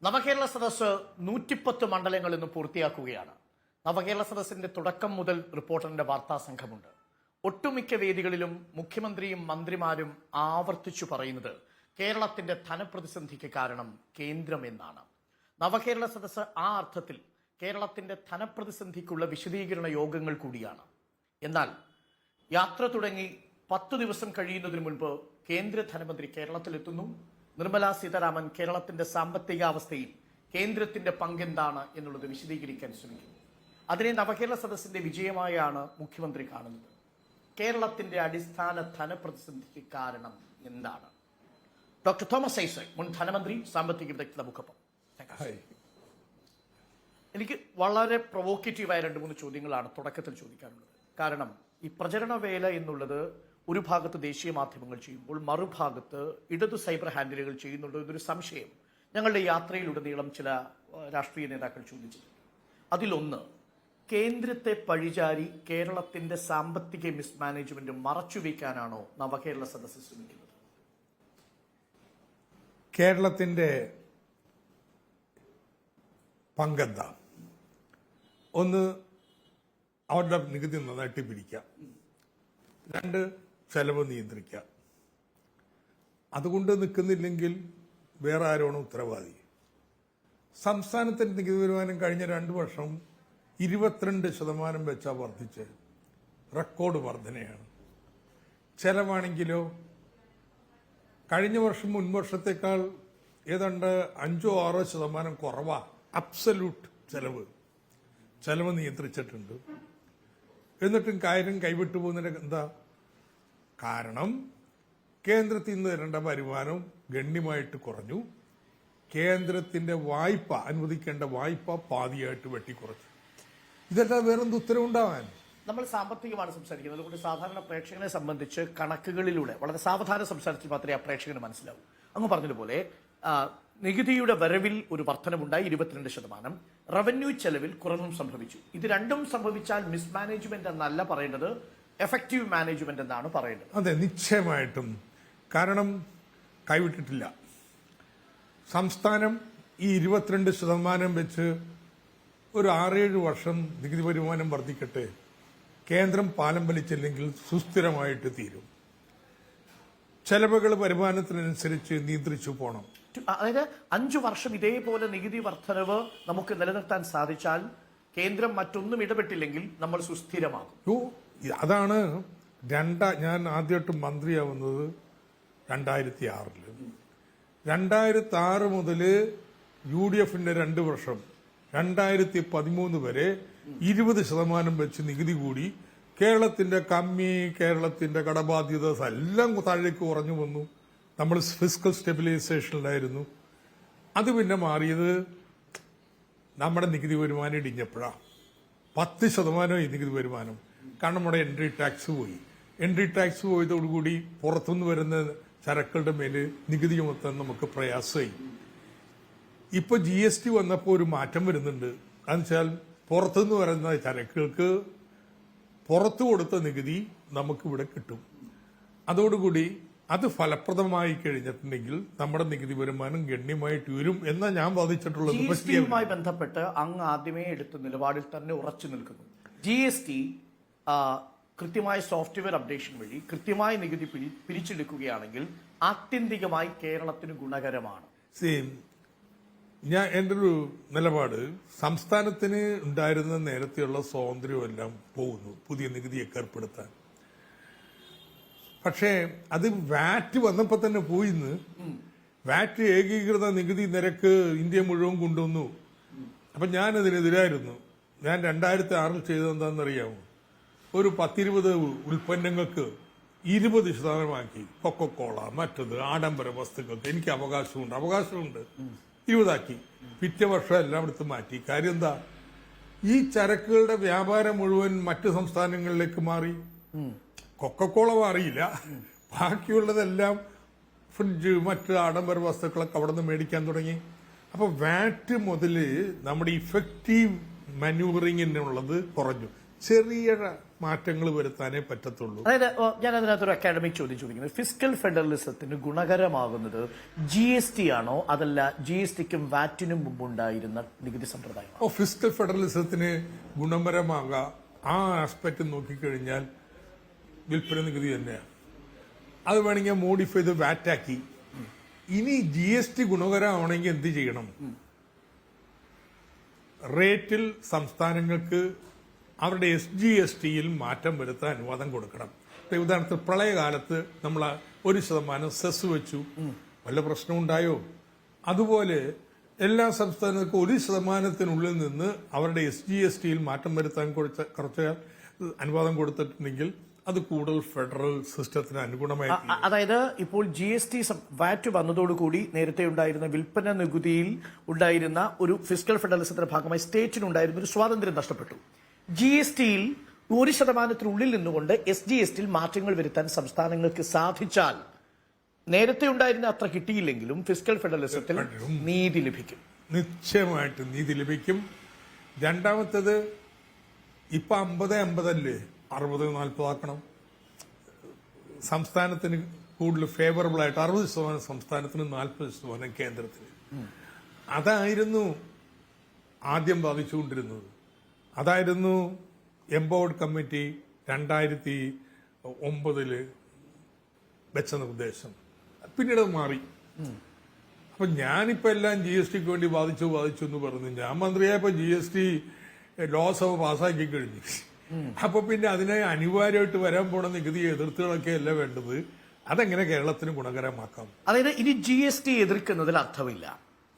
നവകേരള സദസ്സ് 110 മണ്ഡലങ്ങൾ ഇന്ന് പൂർത്തിയാക്കുകയാണ്. നവകേരള സദസ്സിന്റെ തുടക്കം മുതൽ റിപ്പോർട്ടറിന്റെ വാർത്താ സംഘമുണ്ട്. ഒട്ടുമിക്ക വേദികളിലും മുഖ്യമന്ത്രിയും മന്ത്രിമാരും ആവർത്തിച്ചു പറയുന്നത് കേരളത്തിന്റെ ധനപ്രതിസന്ധിക്ക് കാരണം കേന്ദ്രം എന്നാണ്. നവകേരള സദസ്സ് ആ അർത്ഥത്തിൽ കേരളത്തിന്റെ ധനപ്രതിസന്ധിക്കുള്ള വിശദീകരണ യോഗങ്ങൾ കൂടിയാണ്. എന്നാൽ യാത്ര തുടങ്ങി 10 ദിവസം കഴിയുന്നതിന് മുൻപ് കേന്ദ്ര ധനമന്ത്രി കേരളത്തിലെത്തുന്നു. നിർമ്മല സീതാരാമൻ കേരളത്തിന്റെ സാമ്പത്തികാവസ്ഥയിൽ കേന്ദ്രത്തിന്റെ പങ്കെന്താണ് എന്നുള്ളത് വിശദീകരിക്കാൻ ശ്രമിക്കുന്നു. അതിനെ നവകേരള സദസ്സിന്റെ വിജയമായാണ് മുഖ്യമന്ത്രി കാണുന്നത്. കേരളത്തിന്റെ അടിസ്ഥാന ധനപ്രതിസന്ധിക്ക് കാരണം എന്താണ്? ഡോക്ടർ തോമസ് ഐസക്, മുൻ ധനമന്ത്രി, സാമ്പത്തിക വിദഗ്ധ, നമുക്കൊപ്പം. എനിക്ക് വളരെ പ്രൊവോക്കേറ്റീവായ 2-3 ചോദ്യങ്ങളാണ് തുടക്കത്തിൽ ചോദിക്കാനുള്ളത്. കാരണം ഈ പ്രചരണ വേല എന്നുള്ളത് ഒരു ഭാഗത്ത് ദേശീയ മാധ്യമങ്ങൾ ചെയ്യുമ്പോൾ മറുഭാഗത്ത് ഇടതു സൈബർ ഹാൻഡിലുകൾ ചെയ്യുന്നുണ്ടോ എന്നൊരു സംശയം ഞങ്ങളുടെ യാത്രയിലുടനീളം ചില രാഷ്ട്രീയ നേതാക്കൾ ചോദിച്ചിട്ടുണ്ട്. അതിലൊന്ന്, കേന്ദ്രത്തെ പഴിചാരി കേരളത്തിന്റെ സാമ്പത്തിക മിസ്മാനേജ്മെന്റ് മറച്ചുവെക്കാനാണോ നവകേരള സദസ്സ് ശ്രമിക്കുന്നത്? കേരളത്തിന്റെ പങ്കെന്താ? ഒന്ന്, അവരുടെ നികുതി നന്നായിട്ട് പിരിക്കാം. 2, ചെലവ് നിയന്ത്രിക്കാം. അതുകൊണ്ട് നിൽക്കുന്നില്ലെങ്കിൽ വേറെ ആരാണ് ഉത്തരവാദി? സംസ്ഥാനത്തിന്റെ നികുതി വരുമാനം കഴിഞ്ഞ 2 വർഷം 22% വെച്ചാ വർദ്ധിച്ച് റെക്കോർഡ് വർധനയാണ്. ചെലവാണെങ്കിലോ കഴിഞ്ഞ വർഷം മുൻവർഷത്തേക്കാൾ ഏതാണ്ട് 5-6% കുറവാ. അബ്സല്യൂട്ട് ചെലവ് നിയന്ത്രിച്ചിട്ടുണ്ട്. എന്നിട്ടും കാര്യം കൈവിട്ടു പോകുന്നതിന് എന്താ കാരണം? കേന്ദ്രത്തിൽ നിന്ന് തരേണ്ട വരുമാനം ഗണ്യമായിട്ട് കുറഞ്ഞു. കേന്ദ്രത്തിന്റെ വായ്പ, അനുവദിക്കേണ്ട വായ്പ പാതിയായിട്ട് വെട്ടിക്കുറച്ചു. ഇതെല്ലാം വേറെന്ത് ഉത്തരവുണ്ടാവാൻ? നമ്മൾ സാമ്പത്തികമാണ് സംസാരിക്കുന്നത്. അതുകൊണ്ട് സാധാരണ പ്രേക്ഷകനെ സംബന്ധിച്ച് കണക്കുകളിലൂടെ വളരെ സാവധാനം സംസാരിച്ച് മാത്രമേ ആ പ്രേക്ഷകന് മനസ്സിലാവൂ. അങ്ങ് പറഞ്ഞതുപോലെ നികുതിയുടെ വരവിൽ ഒരു വർധനവുണ്ടായി 22%. റവന്യൂ ചെലവിൽ കുറവും സംഭവിച്ചു. ഇത് രണ്ടും സംഭവിച്ചാൽ മിസ്മാനേജ്മെന്റ് എന്നല്ല പറയേണ്ടത്, എഫക്റ്റീവ് മാനേജ്മെന്റ് എന്നാണ് പറയേണ്ടത്. അതെ, നിശ്ചയമായിട്ടും. കാരണം കൈവിട്ടിട്ടില്ല. സംസ്ഥാനം ഈ 22% വെച്ച് ഒരു 6-7 വർഷം നികുതി വരുമാനം വർദ്ധിക്കട്ടെ. കേന്ദ്രം പാലം വലിച്ചില്ലെങ്കിൽ സുസ്ഥിരമായിട്ട് തീരും. ചെലവുകൾ വരുമാനത്തിനനുസരിച്ച് നിയന്ത്രിച്ചു പോകണം. അതായത് 5 വർഷം ഇതേപോലെ നികുതി വർധനവ് നമുക്ക് നിലനിർത്താൻ സാധിച്ചാൽ കേന്ദ്രം മറ്റൊന്നും ഇടപെട്ടില്ലെങ്കിൽ നമ്മൾ സുസ്ഥിരമാകും. അതാണ് ഞാൻ ആദ്യമായിട്ട് മന്ത്രിയാവുന്നത് 2006. 2006 മുതൽ UDFന്റെ 2 വർഷം 2013 വരെ 20% വെച്ച് നികുതി കൂടി. കേരളത്തിന്റെ കമ്മി, കേരളത്തിന്റെ കടബാധ്യത എല്ലാം താഴേക്ക് കുറഞ്ഞു വന്നു. നമ്മൾ ഫിസ്ക്കൽ സ്റ്റെബിലൈസേഷനിലായിരുന്നു. അത് പിന്നെ മാറിയത് നമ്മുടെ നികുതി വരുമാനം ഇടിഞ്ഞപ്പോഴാണ്. 10% ഈ നികുതി വരുമാനം. കാരണം നമ്മുടെ എൻട്രി ടാക്സ് പോയി. എൻട്രി ടാക്സ് പോയതോടുകൂടി പുറത്തുനിന്ന് വരുന്ന ചരക്കുകളുടെ മേല് നികുതി ചുമത്താൻ നമുക്ക് പ്രയാസമായി. ഇപ്പൊ GST വന്നപ്പോൾ ഒരു മാറ്റം വരുന്നുണ്ട്. എന്നുവെച്ചാൽ പുറത്തുനിന്ന് വരുന്ന ചരക്കുകൾക്ക് പുറത്തു കൊടുത്ത നികുതി നമുക്കിവിടെ കിട്ടും. അതോടുകൂടി അത് ഫലപ്രദമായി കഴിഞ്ഞിട്ടുണ്ടെങ്കിൽ നമ്മുടെ നികുതി വരുമാനം ഗണ്യമായിട്ട് വരും എന്നാണ് ഞാൻ വാദിച്ചിട്ടുള്ളത്. GSTയുമായി ബന്ധപ്പെട്ട് അങ്ങ് ആദ്യമേ എടുത്ത നിലപാടിൽ തന്നെ ഉറച്ചു നിൽക്കുന്നു. GST കൃത്യമായ സോഫ്റ്റ്വെയർ അപ്ഡേഷൻ വഴി കൃത്യമായ നികുതി പിരിച്ചെടുക്കുകയാണെങ്കിൽ ആത്യന്തികമായി കേരളത്തിന് ഗുണകരമാണ്. എന്റെ ഒരു നിലപാട്, സംസ്ഥാനത്തിന് ഉണ്ടായിരുന്ന നേരത്തെയുള്ള സ്വാതന്ത്ര്യമെല്ലാം പോകുന്നു പുതിയ നികുതിയൊക്കെ ഏർപ്പെടുത്താൻ. പക്ഷേ അത് വാറ്റ് വന്നപ്പോ തന്നെ പോയിന്ന്. വാറ്റ് ഏകീകൃത നികുതി നിരക്ക് ഇന്ത്യ മുഴുവൻ കൊണ്ടുവന്നു. അപ്പൊ ഞാൻ അതിനെതിരായിരുന്നു. ഞാൻ 2006 ചെയ്തതെന്താണെന്നറിയാമോ? ഒരു 10-20 ഉൽപ്പന്നങ്ങൾക്ക് 20% കൊക്കക്കോള, മറ്റത് ആഡംബര വസ്തുക്കൾക്ക് എനിക്ക് അവകാശമുണ്ട് 20 പിറ്റേ വർഷം എല്ലായിടത്തും മാറ്റി. കാര്യം എന്താ? ഈ ചരക്കുകളുടെ വ്യാപാരം മുഴുവൻ മറ്റ് സംസ്ഥാനങ്ങളിലേക്ക് മാറി. കൊക്കക്കോള മാറിയില്ല, ബാക്കിയുള്ളതെല്ലാം ഫ്രിഡ്ജ്, മറ്റ് ആഡംബര വസ്തുക്കളൊക്കെ അവിടെ നിന്ന് മേടിക്കാൻ തുടങ്ങി. അപ്പൊ വാറ്റ് മുതല് നമ്മുടെ ഇഫക്റ്റീവ് മാനൂവറിങ്ങിനുള്ളത് കുറഞ്ഞു. ചെറിയ മാറ്റങ്ങൾ വരുത്താനേ പറ്റത്തുള്ളൂ. അതായത് ഞാൻ അതിനകത്തൊരു അക്കാഡമിക് ചോദ്യം ചോദിക്കുന്നത്, ഫിസ്ക്കൽ ഫെഡറലിസത്തിന് ഗുണകരമാകുന്നത് GST ആണോ, അതല്ല GSTക്കും വാറ്റിനും മുമ്പുണ്ടായിരുന്ന നികുതി സമ്പ്രദായം? ഫിസ്ക്കൽ ഫെഡറലിസത്തിന് ഗുണപരമാകാം ആ ആസ്പെക്ട് നോക്കിക്കഴിഞ്ഞാൽ വിൽപ്പന നികുതി തന്നെയാണ്. അത് വേണമെങ്കിൽ മോഡിഫൈ ചെയ്ത് വാറ്റാക്കി. ഇനി GST ഗുണകരമാണെങ്കിൽ എന്ത് ചെയ്യണം? റേറ്റിൽ സംസ്ഥാനങ്ങൾക്ക് അവരുടെ SGSTയിൽ മാറ്റം വരുത്താൻ അനുവാദം കൊടുക്കണം. ഉദാഹരണത്തിന് പ്രളയകാലത്ത് നമ്മൾ 1% സെസ് വെച്ചു, വല്ല പ്രശ്നം ഉണ്ടായോ? അതുപോലെ എല്ലാ സംസ്ഥാനങ്ങൾക്കും 1% നിന്ന് അവരുടെ SGSTയിൽ മാറ്റം വരുത്താൻ കുറച്ച് അനുവാദം കൊടുത്തിട്ടുണ്ടെങ്കിൽ അത് കൂടുതൽ ഫെഡറൽ സിസ്റ്റത്തിന് അനുഗുണമായി. അതായത് ഇപ്പോൾ GST വാറ്റ് വന്നതോടുകൂടി നേരത്തെ ഉണ്ടായിരുന്ന വിൽപ്പന നികുതിയിൽ ഉണ്ടായിരുന്ന ഒരു ഫിസ്ക്കൽ ഫെഡറലിസത്തിന്റെ ഭാഗമായി സ്റ്റേറ്റിനുണ്ടായിരുന്ന ഒരു സ്വാതന്ത്ര്യം നഷ്ടപ്പെട്ടു. GSTയിൽ 1% നിന്നുകൊണ്ട് SGSTയിൽ മാറ്റങ്ങൾ വരുത്താൻ സംസ്ഥാനങ്ങൾക്ക് സാധിച്ചാൽ നേരത്തെ ഉണ്ടായിരുന്ന അത്ര കിട്ടിയില്ലെങ്കിലും ഫിസ്ക്കൽ ഫെഡറലിസത്തിൽ നീതി ലഭിക്കും. നിശ്ചയമായിട്ട് നീതി ലഭിക്കും. രണ്ടാമത്തേത് ഇപ്പൊ 50-50 60-40 ആക്കണം. സംസ്ഥാനത്തിന് കൂടുതൽ ഫേവറബിൾ ആയിട്ട് 60% സംസ്ഥാനത്തിന്, 40% കേന്ദ്രത്തിന്. അതായിരുന്നു ആദ്യം ബാധിച്ചുകൊണ്ടിരുന്നത്. അതായിരുന്നു എംപവേർഡ് കമ്മിറ്റി 2009 വെച്ച നിർദ്ദേശം. പിന്നീട് മാറി. അപ്പൊ ഞാനിപ്പോ എല്ലാം GSTക്ക് വേണ്ടി ബാധിച്ചു എന്ന് പറഞ്ഞു. ഞാൻ മന്ത്രിയായപ്പോ GST ലോക്സഭ പാസ്സാക്കി കഴിഞ്ഞു. അപ്പൊ പിന്നെ അതിനെ അനിവാര്യമായിട്ട് വരാൻ പോണ നികുതി എതിർത്തുകളൊക്കെ അല്ല വേണ്ടത്. അതെങ്ങനെ കേരളത്തിന് ഗുണകരമാക്കാം? അതായത് ഇനി GST എതിർക്കുന്നതിൽ അർത്ഥമില്ല.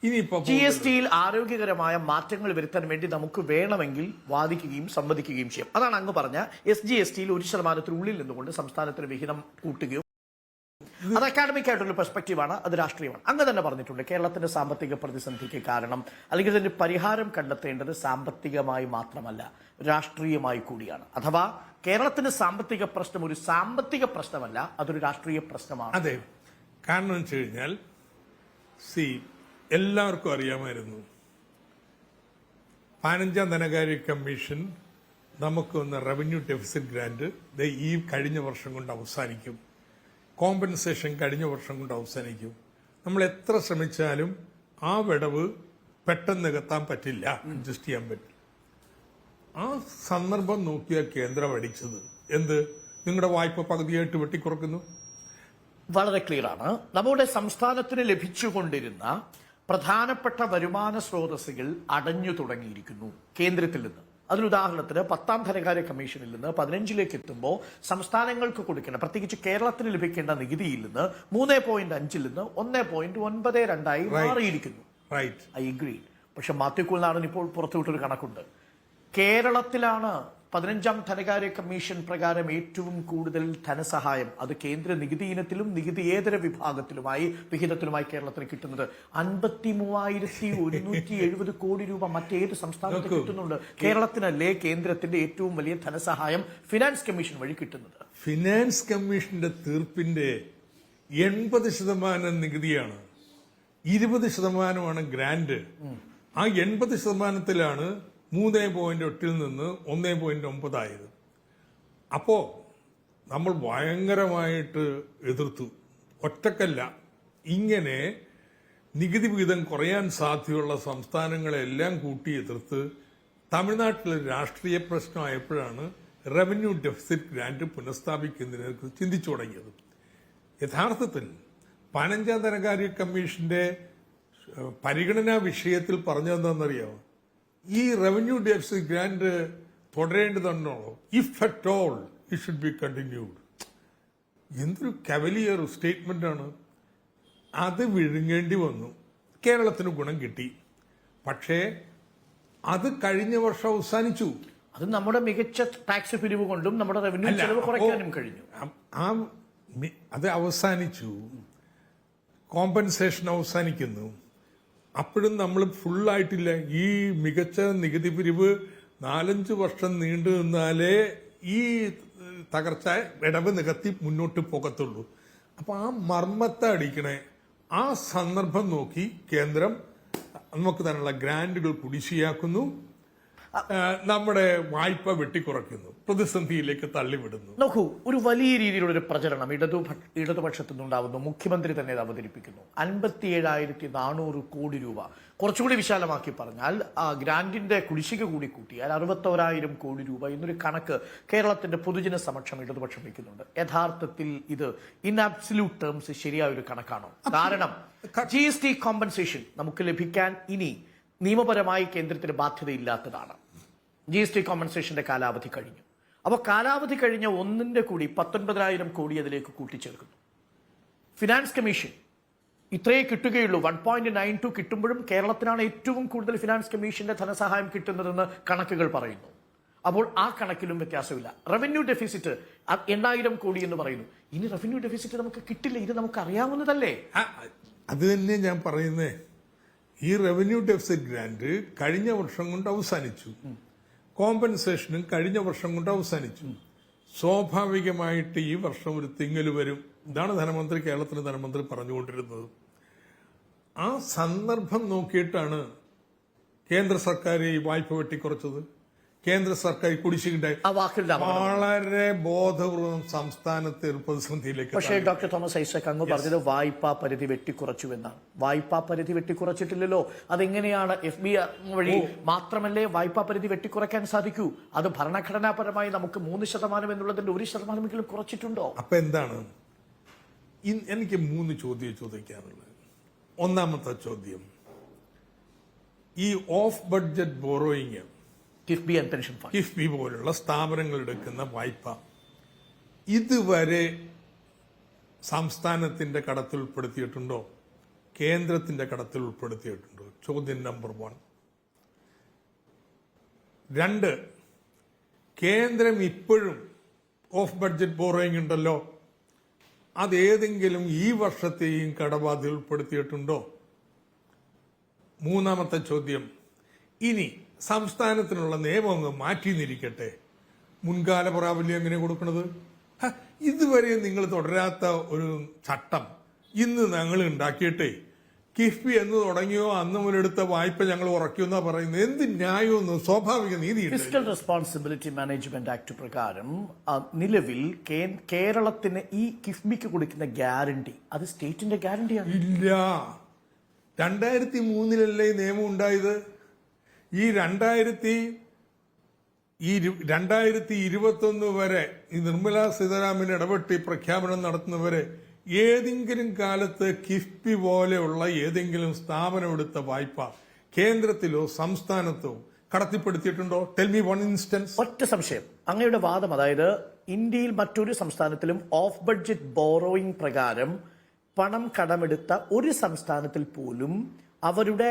ഇനിയിപ്പോ GSTയിൽ ആരോഗ്യകരമായ മാറ്റങ്ങൾ വരുത്താൻ വേണ്ടി നമുക്ക് വേണമെങ്കിൽ വാദിക്കുകയും സമ്മതിക്കുകയും ചെയ്യാം. അതാണ് അങ്ങ് പറഞ്ഞ SGSTയിൽ 1% നിന്നുകൊണ്ട് സംസ്ഥാനത്തിന് വിഹിതം കൂട്ടുകയോ. അത് അക്കാഡമിക് ആയിട്ടുള്ള പെർസ്പെക്റ്റീവാണ്, അത് രാഷ്ട്രീയമാണ്. അങ്ങ് തന്നെ പറഞ്ഞിട്ടുണ്ട് കേരളത്തിന്റെ സാമ്പത്തിക പ്രതിസന്ധിക്ക് കാരണം അല്ലെങ്കിൽ അതിന്റെ പരിഹാരം കണ്ടെത്തേണ്ടത് സാമ്പത്തികമായി മാത്രമല്ല രാഷ്ട്രീയമായി കൂടിയാണ്. അഥവാ കേരളത്തിന്റെ സാമ്പത്തിക പ്രശ്നം ഒരു സാമ്പത്തിക പ്രശ്നമല്ല, അതൊരു രാഷ്ട്രീയ പ്രശ്നമാണ്. അതെ, കാരണം വെച്ച് കഴിഞ്ഞാൽ എല്ലാവർക്കും അറിയാമായിരുന്നു 15ാം ധനകാര്യ കമ്മീഷൻ നമുക്ക് വന്ന റവന്യൂ ഡെഫിസിറ്റ് ഗ്രാന്റ് ഈ കഴിഞ്ഞ വർഷം കൊണ്ട് അവസാനിക്കും, കോമ്പൻസേഷൻ കഴിഞ്ഞ വർഷം കൊണ്ട് അവസാനിക്കും. നമ്മൾ എത്ര ശ്രമിച്ചാലും ആ വിടവ് പെട്ടെന്ന് നികത്താൻ പറ്റില്ല, അഡ്ജസ്റ്റ് ചെയ്യാൻ പറ്റില്ല. ആ സന്ദർഭം നോക്കിയ കേന്ദ്രം അടിച്ചത് എന്ത്? നിങ്ങളുടെ വായ്പ പകുതിയായിട്ട് വെട്ടിക്കുറക്കുന്നു. വളരെ ക്ലിയർ ആണ്. നമ്മുടെ സംസ്ഥാനത്തിന് ലഭിച്ചുകൊണ്ടിരുന്ന പ്രധാനപ്പെട്ട വരുമാന സ്രോതസ്സുകൾ അടഞ്ഞു തുടങ്ങിയിരിക്കുന്നു കേന്ദ്രത്തിൽ നിന്ന്. അതിനുദാഹരണത്തിന് 10ാം ധനകാര്യ കമ്മീഷനിൽ നിന്ന് 15ലേക്ക് എത്തുമ്പോൾ സംസ്ഥാനങ്ങൾക്ക് കൊടുക്കേണ്ട, പ്രത്യേകിച്ച് കേരളത്തിന് ലഭിക്കേണ്ട നികുതിയിൽ നിന്ന് 3.5 നിന്ന് 1.92 മാറിയിരിക്കുന്നു. I agree. പക്ഷെ മാത്യു കുൽനാടൻ ഇപ്പോൾ പുറത്തുവിട്ടൊരു കണക്കുണ്ട്. കേരളത്തിലാണ് 15ാം ധനകാര്യ കമ്മീഷൻ പ്രകാരം ഏറ്റവും കൂടുതൽ ധനസഹായം, അത് കേന്ദ്ര നികുതി ഇനത്തിലും നികുതിയേതര വിഭാഗത്തിലുമായി വിഹിതത്തിലുമായി കേരളത്തിന് കിട്ടുന്നത് 53,170 കോടി രൂപ മറ്റേത് സംസ്ഥാനത്ത് കിട്ടുന്നുണ്ട്. കേരളത്തിനല്ലേ കേന്ദ്രത്തിന്റെ ഏറ്റവും വലിയ ധനസഹായം ഫിനാൻസ് കമ്മീഷൻ വഴി കിട്ടുന്നത്? ഫിനാൻസ് കമ്മീഷന്റെ തീർപ്പിന്റെ 80% നികുതിയാണ്, 20% ഗ്രാന്റ്. ആ 80%-ത്തിലാണ് 3.8 നിന്ന് 1.9 ആയത്. അപ്പോ നമ്മൾ ഭയങ്കരമായിട്ട് എതിർത്തു. ഒറ്റക്കല്ല, ഇങ്ങനെ നികുതി വിഹിതം കുറയാൻ സാധ്യതയുള്ള സംസ്ഥാനങ്ങളെല്ലാം കൂട്ടി എതിർത്ത് തമിഴ്നാട്ടിലെ രാഷ്ട്രീയ പ്രശ്നമായപ്പോഴാണ് റവന്യൂ ഡെഫിസിറ്റ് ഗ്രാന്റ് പുനഃസ്ഥാപിക്കുന്നതിനെ കുറിച്ച് ചിന്തിച്ചു തുടങ്ങിയത്. യഥാർത്ഥത്തിൽ 15ാം ധനകാര്യ കമ്മീഷന്റെ പരിഗണനാ വിഷയത്തിൽ പറഞ്ഞതെന്താണെന്നറിയാമോ? ഈ റവന്യൂ ഡെഫിസിറ്റ് ഗ്രാന്റ് തുടരേണ്ടതുണ്ടോ? If at all it should be continued. എന്തൊരു കവലിയർ സ്റ്റേറ്റ്മെന്റ് ആണ്. അത് വിഴുങ്ങേണ്ടി വന്നു. കേരളത്തിന് ഗുണം കിട്ടി, പക്ഷേ അത് കഴിഞ്ഞ വർഷം അവസാനിച്ചു. അത് നമ്മുടെ മികച്ച ടാക്സ് പിരിവ് കൊണ്ടും നമ്മുടെ റവന്യൂ ചെലവ് കുറയ്ക്കാനും കഴിഞ്ഞു. അത് അവസാനിച്ചു, കോമ്പൻസേഷൻ അവസാനിക്കുന്നു. അപ്പോഴും നമ്മൾ ഫുള്ളായിട്ടില്ല. ഈ മികച്ച നികുതി പിരിവ് 4-5 വർഷം നീണ്ടു നിന്നാലേ ഈ തകർച്ച ഇടവ് നികത്തി മുന്നോട്ട് പോകത്തുള്ളൂ. അപ്പൊ ആ മർമ്മത്തെ അടിക്കണേ. ആ സന്ദർഭം നോക്കി കേന്ദ്രം നമുക്ക് തന്നെയുള്ള ഗ്രാന്റുകൾ കുടിശ്ശിയാക്കുന്നു. നമ്മുടെ വായ്പ വെട്ടിക്കുറയ്ക്കുന്നു, പ്രതിസന്ധിയിലേക്ക് തള്ളിവിടുന്നു. നോക്കൂ, ഒരു വലിയ രീതിയിലുള്ള ഒരു പ്രചരണം ഇടതുപക്ഷത്തു നിന്നുണ്ടാവുന്നു. മുഖ്യമന്ത്രി തന്നെ ഇത് അവതരിപ്പിക്കുന്നു. 57,400 കോടി രൂപ, കുറച്ചുകൂടി വിശാലമാക്കി പറഞ്ഞാൽ ഗ്രാന്റിന്റെ കുടിശ്ശിക കൂടി കൂട്ടിയാൽ 61,000 കോടി രൂപ എന്നൊരു കണക്ക് കേരളത്തിന്റെ പൊതുജന സമക്ഷം ഇടതുപക്ഷം വയ്ക്കുന്നുണ്ട്. യഥാർത്ഥത്തിൽ ഇത് ഇൻ അബ്സല്യൂട്ട് ടേംസ് ശരിയായ ഒരു കണക്കാണോ? കാരണം GST കോമ്പൻസേഷൻ നമുക്ക് ലഭിക്കാൻ ഇനി നിയമപരമായി കേന്ദ്രത്തിന് ബാധ്യതയില്ലാത്തതാണ്. GST കോമ്പൻസേഷന്റെ കാലാവധി കഴിഞ്ഞു. അപ്പോൾ കാലാവധി കഴിഞ്ഞ ഒന്നിന്റെ കൂടി 19,000 കോടി അതിലേക്ക് കൂട്ടിച്ചേർക്കുന്നു. ഫിനാൻസ് കമ്മീഷൻ ഇത്രയേ കിട്ടുകയുള്ളൂ. 1.92 കിട്ടുമ്പോഴും കേരളത്തിനാണ് ഏറ്റവും കൂടുതൽ ഫിനാൻസ് കമ്മീഷന്റെ ധനസഹായം കിട്ടുന്നതെന്ന് കണക്കുകൾ പറയുന്നു. അപ്പോൾ ആ കണക്കിലും വ്യത്യാസമില്ല. റവന്യൂ ഡെഫിസിറ്റ് 8,000 കോടി എന്ന് പറയുന്നു. ഇനി റവന്യൂ ഡെഫിസിറ്റ് നമുക്ക് കിട്ടില്ല, ഇത് നമുക്ക് അറിയാവുന്നതല്ലേ. അത് തന്നെ ഞാൻ പറയുന്നേ. ഈ റവന്യൂ ഡെഫിസിറ്റ് ഗ്രാന്റ് കഴിഞ്ഞ വർഷം കൊണ്ട് അവസാനിച്ചു, കോമ്പൻസേഷനും കഴിഞ്ഞ വർഷം കൊണ്ട് അവസാനിച്ചു. സ്വാഭാവികമായിട്ട് ഈ വർഷം ഒരു തിങ്ങൽ വരും. ഇതാണ് കേരളത്തിന് ധനമന്ത്രി പറഞ്ഞുകൊണ്ടിരുന്നത്. ആ സന്ദർഭം നോക്കിയിട്ടാണ് കേന്ദ്ര സർക്കാർ ഈ വായ്പ വെട്ടിക്കുറച്ചത്. കേന്ദ്ര സർക്കാർ കുടിശ്ശികയുണ്ടായി. വളരെ ബോധപൂർവം സംസ്ഥാനത്തെ ഒരു പ്രതിസന്ധിയിലേക്ക്. പക്ഷേ ഡോക്ടർ തോമസ് ഐസക് അങ്ങ് പറഞ്ഞത് വായ്പാ പരിധി വെട്ടിക്കുറച്ചു എന്നാണ്. വായ്പാ പരിധി വെട്ടിക്കുറച്ചിട്ടില്ലല്ലോ. അതെങ്ങനെയാണ്? FB വഴി മാത്രമല്ലേ വായ്പാ പരിധി വെട്ടിക്കുറയ്ക്കാൻ സാധിക്കൂ? അത് ഭരണഘടനാപരമായി നമുക്ക് 3% എന്നുള്ളതിന്റെ 1% കുറച്ചിട്ടുണ്ടോ? അപ്പൊ എന്താണ്? എനിക്ക് 3 ചോദ്യം ചോദിക്കാനുള്ളത്. ഒന്നാമത്തെ ചോദ്യം, ഈ of budget borrowing, KIIFB and pension fund, KIIFB പോലുള്ള സ്ഥാപനങ്ങൾ എടുക്കുന്ന വായ്പ ഇതുവരെ സംസ്ഥാനത്തിന്റെ കടത്തിൽ ഉൾപ്പെടുത്തിയിട്ടുണ്ടോ? കേന്ദ്രത്തിന്റെ കടത്തിൽ ഉൾപ്പെടുത്തിയിട്ടുണ്ടോ? ചോദ്യം നമ്പർ 1. 2, കേന്ദ്രം ഇപ്പോഴും ഓഫ് ബഡ്ജറ്റ് ബോറോയിങ് ഉണ്ടല്ലോ, അതേതെങ്കിലും ഈ വർഷത്തെയും കടബാധ്യത ഉൾപ്പെടുത്തിയിട്ടുണ്ടോ? മൂന്നാമത്തെ ചോദ്യം, ഇനി സംസ്ഥാനത്തിനുള്ള നിയമം അങ്ങ് മാറ്റിന്നിരിക്കട്ടെ, മുൻകാല പ്രാബല്യം എങ്ങനെ കൊടുക്കുന്നത്? ഇതുവരെ നിങ്ങൾ തുടരാത്ത ഒരു ചട്ടം ഇന്ന് ഞങ്ങൾ ഉണ്ടാക്കിയിട്ടേ കിഫ്ബി എന്ന് തുടങ്ങിയോ അന്ന് മുതലെടുത്ത വായ്പ ഞങ്ങൾ ഉറക്കുമെന്നാ പറയുന്നത്. എന്ത് ന്യായമെന്ന് സ്വാഭാവിക നീതി. ഫിസ്ക്കൽ റെസ്പോൺസിബിലിറ്റി മാനേജ്മെന്റ് ആക്ട് പ്രകാരം നിലവിൽ കേരളത്തിന് ഈ കിഫ്ബിക്ക് കൊടുക്കുന്ന ഗ്യാരണ്ടി അത് സ്റ്റേറ്റിന്റെ ഗ്യാരണ്ടിയാണ്. ഇല്ല, 2003 നിയമം ഉണ്ടായത്. ഈ 2021 വരെ ഈ നിർമ്മലാ സീതാരാമൻ ഇടപെട്ട് പ്രഖ്യാപനം നടത്തുന്നവരെ ഏതെങ്കിലും കാലത്ത് കിഫ്ബി പോലെയുള്ള ഏതെങ്കിലും സ്ഥാപനം എടുത്ത വായ്പ കേന്ദ്രത്തിലോ സംസ്ഥാനത്തോ കടത്തിപ്പെടുത്തിയിട്ടുണ്ടോ? Tell me one instance. ഒറ്റ സംശയം, അങ്ങയുടെ വാദം അതായത് ഇന്ത്യയിൽ മറ്റൊരു സംസ്ഥാനത്തിലും ഓഫ് ബഡ്ജറ്റ് ബോറോയിങ് പ്രകാരം പണം കടമെടുത്ത ഒരു സംസ്ഥാനത്തിൽ പോലും അവരുടെ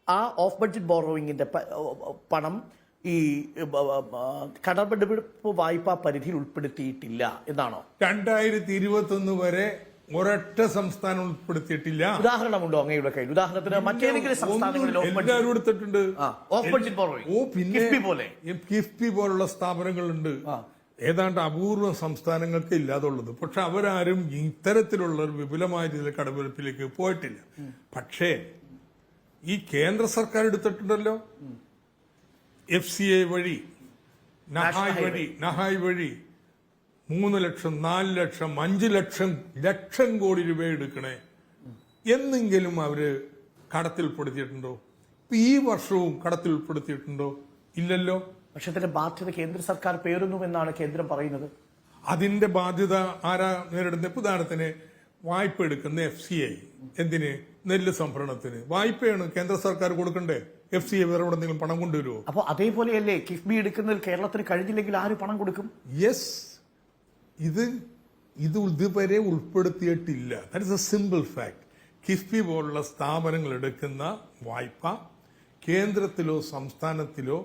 ആ ഓഫ് ബഡ്ജറ്റ് ബോറോയിങ്ങിന്റെ പണം ഈ കടമെടുപ്പ് വായ്പാ പരിധിയിൽ ഉൾപ്പെടുത്തിയിട്ടില്ല എന്നാണോ? 2021 വരെ ഒരൊറ്റ സംസ്ഥാനം ഉൾപ്പെടുത്തിയിട്ടില്ല. ഉദാഹരണമുണ്ടോ അങ്ങയുടെ കയ്യിൽ? ഉദാഹരണത്തിന് മറ്റേതെങ്കിലും സംസ്ഥാനങ്ങളിൽ എല്ലാവരും എടുത്തിട്ടുണ്ട് ഓഫ് ബഡ്ജറ്റ് ബോറോയിങ്. പിന്നെ കിഫ്ബി പോലുള്ള സ്ഥാപനങ്ങളുണ്ട്. ഏതാണ്ട് അപൂർവ സംസ്ഥാനങ്ങൾക്ക് ഇല്ലാതുള്ളത്. പക്ഷെ അവരാരും ഇത്തരത്തിലുള്ള ഒരു വിപുലമായ രീതിയിൽ കടമെടുപ്പിലേക്ക് പോയിട്ടില്ല. പക്ഷേ ഈ കേന്ദ്ര സർക്കാർ എടുത്തിട്ടുണ്ടല്ലോ, FCA വഴി, നഹായ് വഴി 3 ലക്ഷം, 4 ലക്ഷം, 5 ലക്ഷം കോടി രൂപ എടുക്കണേ എന്നെങ്കിലും അവര് കടത്തിൽ ഉൾപ്പെടുത്തിയിട്ടുണ്ടോ? ഈ വർഷവും കടത്തിൽ ഉൾപ്പെടുത്തിയിട്ടുണ്ടോ? ഇല്ലല്ലോ. പക്ഷെ അതിന്റെ ബാധ്യത കേന്ദ്ര സർക്കാർ പേറുന്നുവെന്നാണ് കേന്ദ്രം പറയുന്നത്. അതിന്റെ ബാധ്യത ആരാ നേരിടുന്നത്? ഉദാഹരണത്തിന് വായ്പ എടുക്കുന്ന FCA എന്തിന്? നെല്ല് സംഭരണത്തിന് വായ്പയാണ് കേന്ദ്ര സർക്കാർ കൊടുക്കണ്ടേ? FCA വേറെ എന്തെങ്കിലും പണം കൊണ്ടുവരുമോ? അപ്പോൾ അതേപോലെയല്ലേ കിഫ്ബി എടുക്കുന്നതിൽ കേരളത്തിന് കഴിഞ്ഞില്ലെങ്കിൽ ആര് പണം കൊടുക്കും? യെസ്, ഇത് ഇതുവരെ ഉൾപ്പെടുത്തിയിട്ടില്ല. That is A simple fact. KIIFB പോലുള്ള സ്ഥാപനങ്ങൾ എടുക്കുന്ന വായ്പ കേന്ദ്രത്തിലോ സംസ്ഥാനത്തിലോ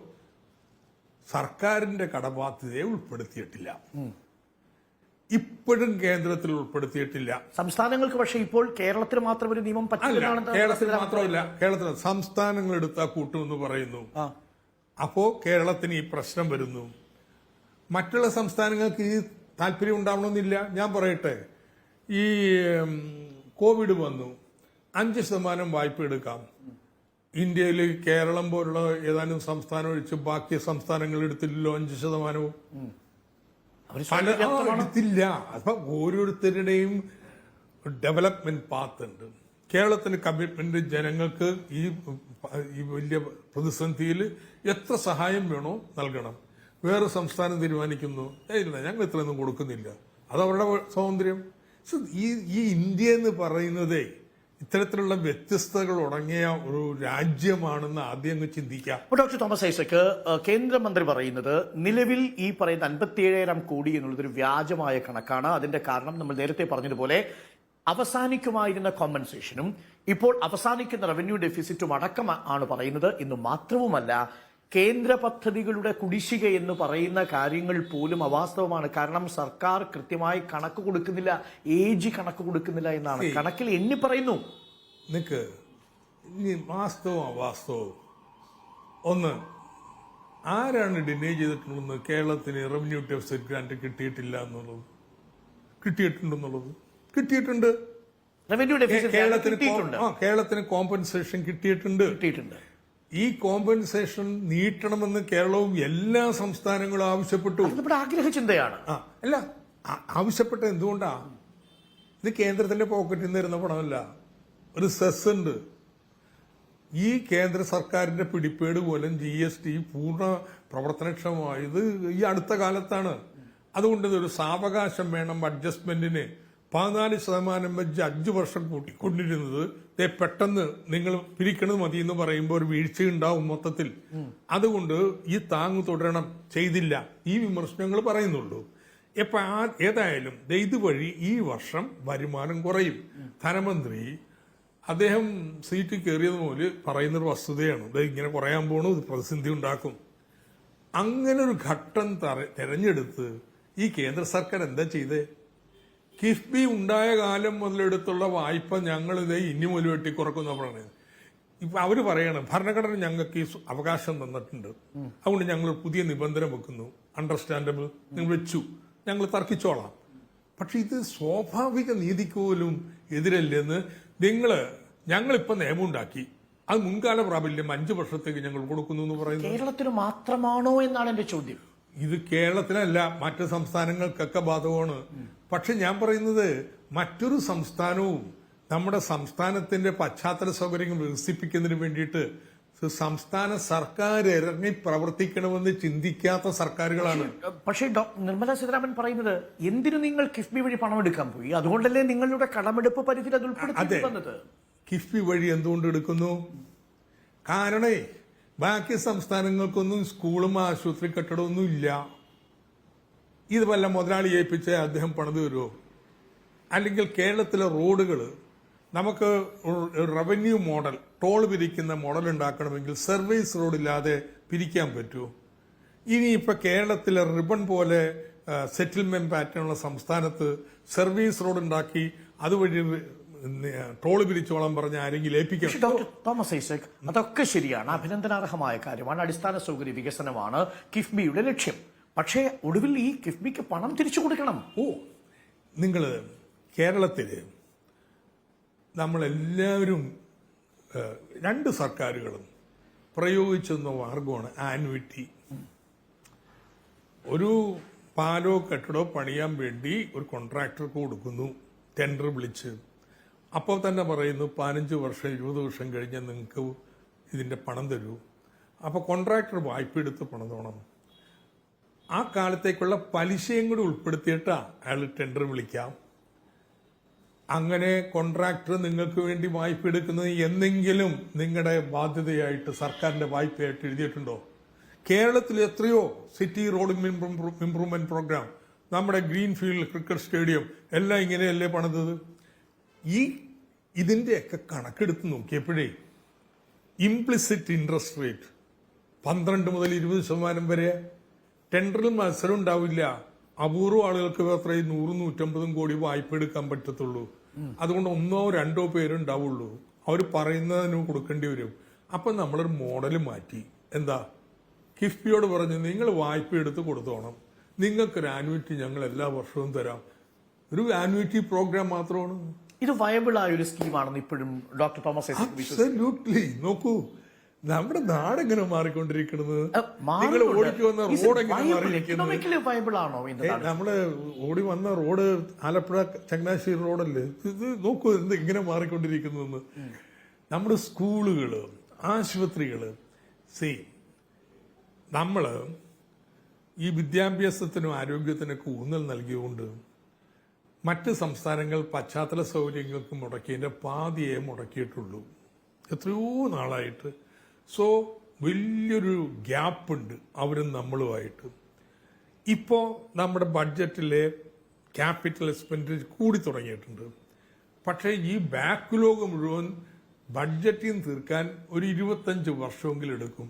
സർക്കാരിന്റെ കടബാധ്യതയെ ഉൾപ്പെടുത്തിയിട്ടില്ല. ഇപ്പോഴും കേന്ദ്രത്തിൽ ഉൾപ്പെടുത്തിയിട്ടില്ല. സംസ്ഥാനങ്ങൾക്ക് പക്ഷേ ഇപ്പോൾ കേരളത്തിൽ മാത്രം ഒരു നിയമം കേരളത്തിൽ മാത്രമല്ല, കേരളത്തിൽ സംസ്ഥാനങ്ങൾ എടുത്താൽ കൂട്ടുമെന്ന് പറയുന്നു. അപ്പോ കേരളത്തിന് ഈ പ്രശ്നം വരുന്നു. മറ്റുള്ള സംസ്ഥാനങ്ങൾക്ക് ഈ താല്പര്യം ഉണ്ടാവണമെന്നില്ല. ഞാൻ പറയട്ടെ, ഈ കോവിഡ് വന്നു, 5% വായ്പ എടുക്കാം. ഇന്ത്യയിൽ കേരളം പോലുള്ള ഏതാനും സംസ്ഥാനം ഒഴിച്ച് ബാക്കി സംസ്ഥാനങ്ങൾ എടുത്തില്ലല്ലോ 5%. അവര് പല വ്യക്തമാണ്. എടുത്തില്ല. അപ്പൊ ഓരോരുത്തരുടെയും ഡെവലപ്മെന്റ് പാത്ത് ഉണ്ട്. കേരളത്തിന് കമ്മിറ്റ്മെന്റ് ജനങ്ങൾക്ക് ഈ വലിയ പ്രതിസന്ധിയിൽ എത്ര സഹായം വേണോ നൽകണം. വേറെ സംസ്ഥാനം തീരുമാനിക്കുന്നു ഇല്ല ഞങ്ങൾ ഇത്രയൊന്നും കൊടുക്കുന്നില്ല, അത് അവരുടെ സ്വാതന്ത്ര്യം. ഈ ഇന്ത്യ എന്ന് പറയുന്നതേ ഇത്തരത്തിലുള്ള വ്യത്യസ്തതകൾ ഉടങ്ങിയ ഒരു രാജ്യമാണെന്ന് ആദ്യം അങ്ങ് ചിന്തിക്കാം. ഡോക്ടർ തോമസ് ഐസക്, കേന്ദ്രമന്ത്രി പറയുന്നത് നിലവിൽ ഈ പറയുന്ന 57,000 കോടി എന്നുള്ളത് ഒരു വ്യാജമായ കണക്കാണ്. അതിന്റെ കാരണം നമ്മൾ നേരത്തെ പറഞ്ഞതുപോലെ അവസാനിക്കുമായിരുന്ന കോമ്പൻസേഷനും ഇപ്പോൾ അവസാനിക്കുന്ന റവന്യൂ ഡെഫിസിറ്റും അടക്കം ആണ് പറയുന്നത്. എന്ന് മാത്രവുമല്ല, കേന്ദ്ര പദ്ധതികളുടെ കുടിശ്ശിക എന്ന് പറയുന്ന കാര്യങ്ങൾ പോലും അവാസ്തവമാണ്. കാരണം സർക്കാർ കൃത്യമായി കണക്ക് കൊടുക്കുന്നില്ല, ഏജ് കണക്ക് കൊടുക്കുന്നില്ല എന്നാണ് കണക്കിൽ എണ്ണി പറയുന്നു. നിക്ക് ഇനി വാസ്തവം അവാസ്തവം ഒന്ന് ആരാണ് ഡിനേ ചെയ്തിട്ടുണ്ടെന്ന് കേരളത്തിന് റവന്യൂ ഡെഫിസിറ്റ് ഗ്രാന്റ് കിട്ടിയിട്ടില്ല എന്നുള്ളത്? കിട്ടിയിട്ടുണ്ട്. റവന്യൂ ഡെഫിസിറ്റ് കേരളത്തിന് കോമ്പൻസേഷൻ കിട്ടിയിട്ടുണ്ട്. ഈ കോമ്പൻസേഷൻ നീട്ടണമെന്ന് കേരളവും എല്ലാ സംസ്ഥാനങ്ങളും ആവശ്യപ്പെട്ടു. നമ്മുടെ ആഗ്രഹ ചിന്തയാണ്. അല്ല, ആവശ്യപ്പെട്ട എന്തുകൊണ്ടാ? ഇത് കേന്ദ്രത്തിന്റെ പോക്കറ്റിൽ നിന്ന് വരുന്ന പണമല്ല, ഒരു സെസ് ഉണ്ട്. ഈ കേന്ദ്ര സർക്കാരിന്റെ പിടിപ്പേട് പോലും GST പൂർണ്ണ പ്രവർത്തനക്ഷമമായത് ഈ അടുത്ത കാലത്താണ്. അതുകൊണ്ട് ഒരു സാവകാശം വേണം അഡ്ജസ്റ്റ്മെന്റിന്. 14% വെച്ച് 5 വർഷം കൂട്ടിക്കൊണ്ടിരുന്നത് പെട്ടെന്ന് നിങ്ങൾ പിരിക്കണത് മതി എന്ന് പറയുമ്പോൾ ഒരു വീഴ്ചയുണ്ടാവും മൊത്തത്തിൽ. അതുകൊണ്ട് ഈ താങ്ങ് തുടരണം, ചെയ്തില്ല, ഈ വിമർശനങ്ങൾ പറയുന്നുള്ളൂ. ഇപ്പൊ ഏതായാലും ഇതുവഴി ഈ വർഷം വരുമാനം കുറയും. ധനമന്ത്രി അദ്ദേഹം സീറ്റ് കയറിയത് പോലെ പറയുന്നൊരു വസ്തുതയാണ്, ഇങ്ങനെ കുറയാൻ പോണു, ഇത് പ്രതിസന്ധി ഉണ്ടാക്കും. അങ്ങനെ ഒരു ഘട്ടം തെരഞ്ഞെടുത്ത് ഈ കേന്ദ്ര സർക്കാർ എന്താ ചെയ്തേ? കിഫ്ബി ഉണ്ടായ കാലം മുതലെടുത്തുള്ള വായ്പ ഞങ്ങൾ ഇനി മുതൽ വെട്ടിക്കുറക്കുന്ന പറയുന്നത്. ഇപ്പൊ അവര് പറയണം ഭരണഘടന ഞങ്ങൾക്ക് ഈ അവകാശം തന്നിട്ടുണ്ട്, അതുകൊണ്ട് ഞങ്ങൾ പുതിയ നിബന്ധന വെക്കുന്നു. അണ്ടർസ്റ്റാൻഡബിൾ, നിങ്ങൾ വെച്ചു, ഞങ്ങൾ തർക്കിച്ചോളാം. പക്ഷെ ഇത് സ്വാഭാവിക നീതിക്ക് പോലും എതിരല്ലെന്ന് ഞങ്ങളിപ്പോ നിയമം ഉണ്ടാക്കി, അത് മുൻകാല പ്രാബല്യം 5 വർഷത്തേക്ക് ഞങ്ങൾ കൊടുക്കുന്നു എന്ന് പറയുന്നത് കേരളത്തിന് മാത്രമാണോ എന്നാണ് എന്റെ ചോദ്യം. ഇത് കേരളത്തിനല്ല, മറ്റ് സംസ്ഥാനങ്ങൾക്കൊക്കെ ബാധകമാണ്. പക്ഷെ ഞാൻ പറയുന്നത് മറ്റൊരു സംസ്ഥാനവും നമ്മുടെ സംസ്ഥാനത്തിന്റെ പശ്ചാത്തല സൗകര്യങ്ങൾ വികസിപ്പിക്കുന്നതിന് വേണ്ടിയിട്ട് സംസ്ഥാന സർക്കാർ ഇറങ്ങി പ്രവർത്തിക്കണമെന്ന് ചിന്തിക്കാത്ത സർക്കാരുകളാണ്. പക്ഷേ നിർമ്മല സീതാരാമൻ പറയുന്നത് എന്തിനു നിങ്ങൾ കിഫ്ബി വഴി പണം എടുക്കാൻ പോയി, അതുകൊണ്ടല്ലേ നിങ്ങളുടെ കടമെടുപ്പ് പരിധിയിൽ അത് ഉൾപ്പെടുത്തി വന്നത്. കിഫ്ബി വഴി എന്തുകൊണ്ട് എടുക്കുന്നു? കാരണേ ബാക്കി സംസ്ഥാനങ്ങൾക്കൊന്നും സ്കൂളും ആശുപത്രി കെട്ടിടമൊന്നും ഇല്ല. ഇത് വല്ല മുതലാളി ഏൽപ്പിച്ച് അദ്ദേഹം പണിത് തരുമോ? അല്ലെങ്കിൽ കേരളത്തിലെ റോഡുകൾ നമുക്ക് റവന്യൂ മോഡൽ, ടോൾ പിരിക്കുന്ന മോഡൽ ഉണ്ടാക്കണമെങ്കിൽ സർവീസ് റോഡില്ലാതെ പിരിക്കാൻ പറ്റുമോ? ഇനിയിപ്പോൾ കേരളത്തിലെ റിബൺ പോലെ സെറ്റിൽമെന്റ് പാറ്റേണുള്ള സംസ്ഥാനത്ത് സർവീസ് റോഡ് ഉണ്ടാക്കി അതുവഴി ടോള് പിരിച്ചോളം പറഞ്ഞ ആരെങ്കിലും ഏൽപ്പിക്കണം. ഡോക്ടർ തോമസ് ഐസക്, അതൊക്കെ ശരിയാണ്, അഭിനന്ദനാർഹമായ കാര്യമാണ്, അടിസ്ഥാന സൗകര്യ വികസനമാണ് കിഫ്ബിയുടെ ലക്ഷ്യം. പക്ഷേ ഒടുവിൽ ഈ കിഫ്ബിക്ക് പണം തിരിച്ചു കൊടുക്കണം. നിങ്ങൾ കേരളത്തില് നമ്മളെല്ലാവരും 2 സർക്കാരുകളും പ്രയോഗിച്ചെന്ന മാർഗമാണ് ആനുവിറ്റി. ഒരു പാലോ കെട്ടിടോ പണിയാൻ വേണ്ടി ഒരു കോൺട്രാക്ടർക്ക് കൊടുക്കുന്നു, ടെൻഡർ വിളിച്ച്. അപ്പോൾ തന്നെ പറയുന്നു 15 വർഷം 20 വർഷം കഴിഞ്ഞാൽ നിങ്ങൾക്ക് ഇതിന്റെ പണം തരൂ. അപ്പോൾ കോൺട്രാക്ടർ വായ്പ എടുത്ത് പണം തരണം. ആ കാലത്തേക്കുള്ള പലിശയും കൂടി ഉൾപ്പെടുത്തിയിട്ടാ അയാൾ ടെൻഡർ വിളിക്കാം. അങ്ങനെ കോൺട്രാക്ടർ നിങ്ങൾക്ക് വേണ്ടി വായ്പ എടുക്കുന്നത് എന്തെങ്കിലും നിങ്ങളുടെ ബാധ്യതയായിട്ട് സർക്കാരിന്റെ വായ്പയായിട്ട് എഴുതിയിട്ടുണ്ടോ? കേരളത്തിൽ എത്രയോ സിറ്റി റോഡ് ഇംപ്രൂവ്മെന്റ് പ്രോഗ്രാം, നമ്മുടെ ഗ്രീൻഫീൽഡ് ക്രിക്കറ്റ് സ്റ്റേഡിയം എല്ലാം ഇങ്ങനെയല്ലേ പണിതത്. ഇതിന്റെയൊക്കെ കണക്കെടുത്ത് നോക്കിയപ്പോഴേ ഇംപ്ലിസിറ്റ് ഇൻട്രസ്റ്റ് റേറ്റ് 12 മുതൽ 20% വരെ. ടെൻഡറിൽ മത്സരം ഉണ്ടാവില്ല. അപൂർവ ആളുകൾക്ക് അത്രയും 100-150 കോടി വായ്പ എടുക്കാൻ പറ്റത്തുള്ളൂ. അതുകൊണ്ട് 1-2 പേരുണ്ടാവുള്ളൂ. അവർ പറയുന്നതിന് കൊടുക്കേണ്ടി വരും. അപ്പൊ നമ്മളൊരു മോഡൽ മാറ്റി. എന്താ? കിഫ്ബിയോട് പറഞ്ഞു നിങ്ങൾ വായ്പ എടുത്ത് കൊടുത്തോണം, നിങ്ങൾക്കൊരു ആനുവിറ്റി ഞങ്ങൾ എല്ലാ വർഷവും തരാം. ഒരു ആനുവിറ്റി പ്രോഗ്രാം മാത്രമാണ് ഇത്. വയബിൾ ആയ ഒരു സ്കീമാണെന്ന് ഇപ്പോഴും ഡോക്ടർ തോമസ് ഐസക് അബ്സല്യൂട്ട്ലി. നോക്കൂ, നമ്മുടെ നാടെങ്ങനെ മാറിക്കൊണ്ടിരിക്കുന്നത്? നിങ്ങൾ ഓടിച്ചു വന്ന റോഡ് എങ്ങനെ മാറിയിരിക്കുന്നത്? വയബിൾ ആണോ? നമ്മള് ഓടി വന്ന റോഡ് ആലപ്പുഴ ചങ്ങനാശ്ശേരി റോഡല്ലേ? ഇത് നോക്കൂ എന്ത് ഇങ്ങനെ മാറിക്കൊണ്ടിരിക്കുന്നു. നമ്മുടെ സ്കൂളുകള്, ആശുപത്രികള്, നമ്മള് ഈ വിദ്യാഭ്യാസത്തിനും ആരോഗ്യത്തിനൊക്കെ ഊന്നൽ നൽകിയുകൊണ്ട് മറ്റ് സംസ്ഥാനങ്ങൾ പശ്ചാത്തല സൗകര്യങ്ങൾക്ക് മുടക്കിയതിന്റെ പാതിയെ മുടക്കിയിട്ടുള്ളൂ എത്രയോ നാളായിട്ട്. സോ വലിയൊരു ഗ്യാപ്പുണ്ട് അവരും നമ്മളുമായിട്ട്. ഇപ്പോൾ നമ്മുടെ ബഡ്ജറ്റിലെ ക്യാപിറ്റൽ എക്സ്പെൻഡിച്ചർ കൂടി തുടങ്ങിയിട്ടുണ്ട്. പക്ഷേ ഈ ബാക്ക്ലോഗ് മുഴുവൻ ബഡ്ജറ്റിൽ നിന്ന് തീർക്കാൻ ഒരു 25 വർഷമെങ്കിലും എടുക്കും.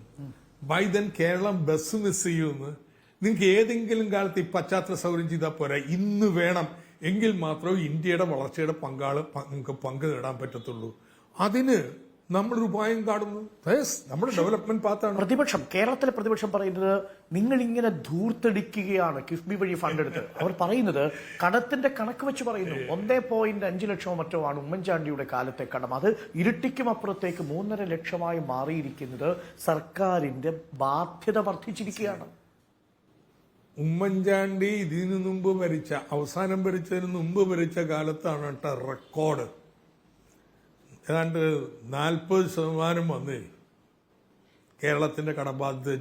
By then Kerala bus miss ചെയ്യുമെന്ന്. നിങ്ങൾക്ക് ഏതെങ്കിലും കാലത്ത് ഈ പശ്ചാത്തല സൗകര്യം ചെയ്താൽ പോരാ, ഇന്ന് വേണം. എങ്കിൽ മാത്രമേ ഇന്ത്യയുടെ വളർച്ചയുടെ നമുക്ക് പങ്ക് നേടാൻ പറ്റത്തുള്ളൂ. അതിന് നമ്മളൊരു ഉപായം കാണുന്നു. നമ്മുടെ ഡെവലപ്മെന്റ് പാത്താണ്. കേരളത്തിലെ പ്രതിപക്ഷം പറയുന്നത് നിങ്ങൾ ഇങ്ങനെ ധൂർത്തടിക്കുകയാണ് കിഫ്ബി വഴി ഫണ്ട് എടുത്ത്. അവർ പറയുന്നത് കടത്തിന്റെ കണക്ക് വെച്ച് പറയുന്നു. 1.5 ലക്ഷമോ മറ്റോ ആണ് ഉമ്മൻചാണ്ടിയുടെ കാലത്തെ കടം. അത് ഇരട്ടിക്കും അപ്പുറത്തേക്ക് 3.5 ലക്ഷമായി മാറിയിരിക്കുന്നത് സർക്കാരിന്റെ ബാധ്യത വർദ്ധിച്ചിരിക്കുകയാണ്. ഉമ്മൻചാണ്ടി ഇതിനു മുമ്പ് അവസാനം ഭരിച്ചതിന് മുമ്പ് ഭരിച്ച കാലത്താണ് റെക്കോർഡ്. ഏതാണ്ട് 40% വന്നേ കേരളത്തിന്റെ കടബാധ്യത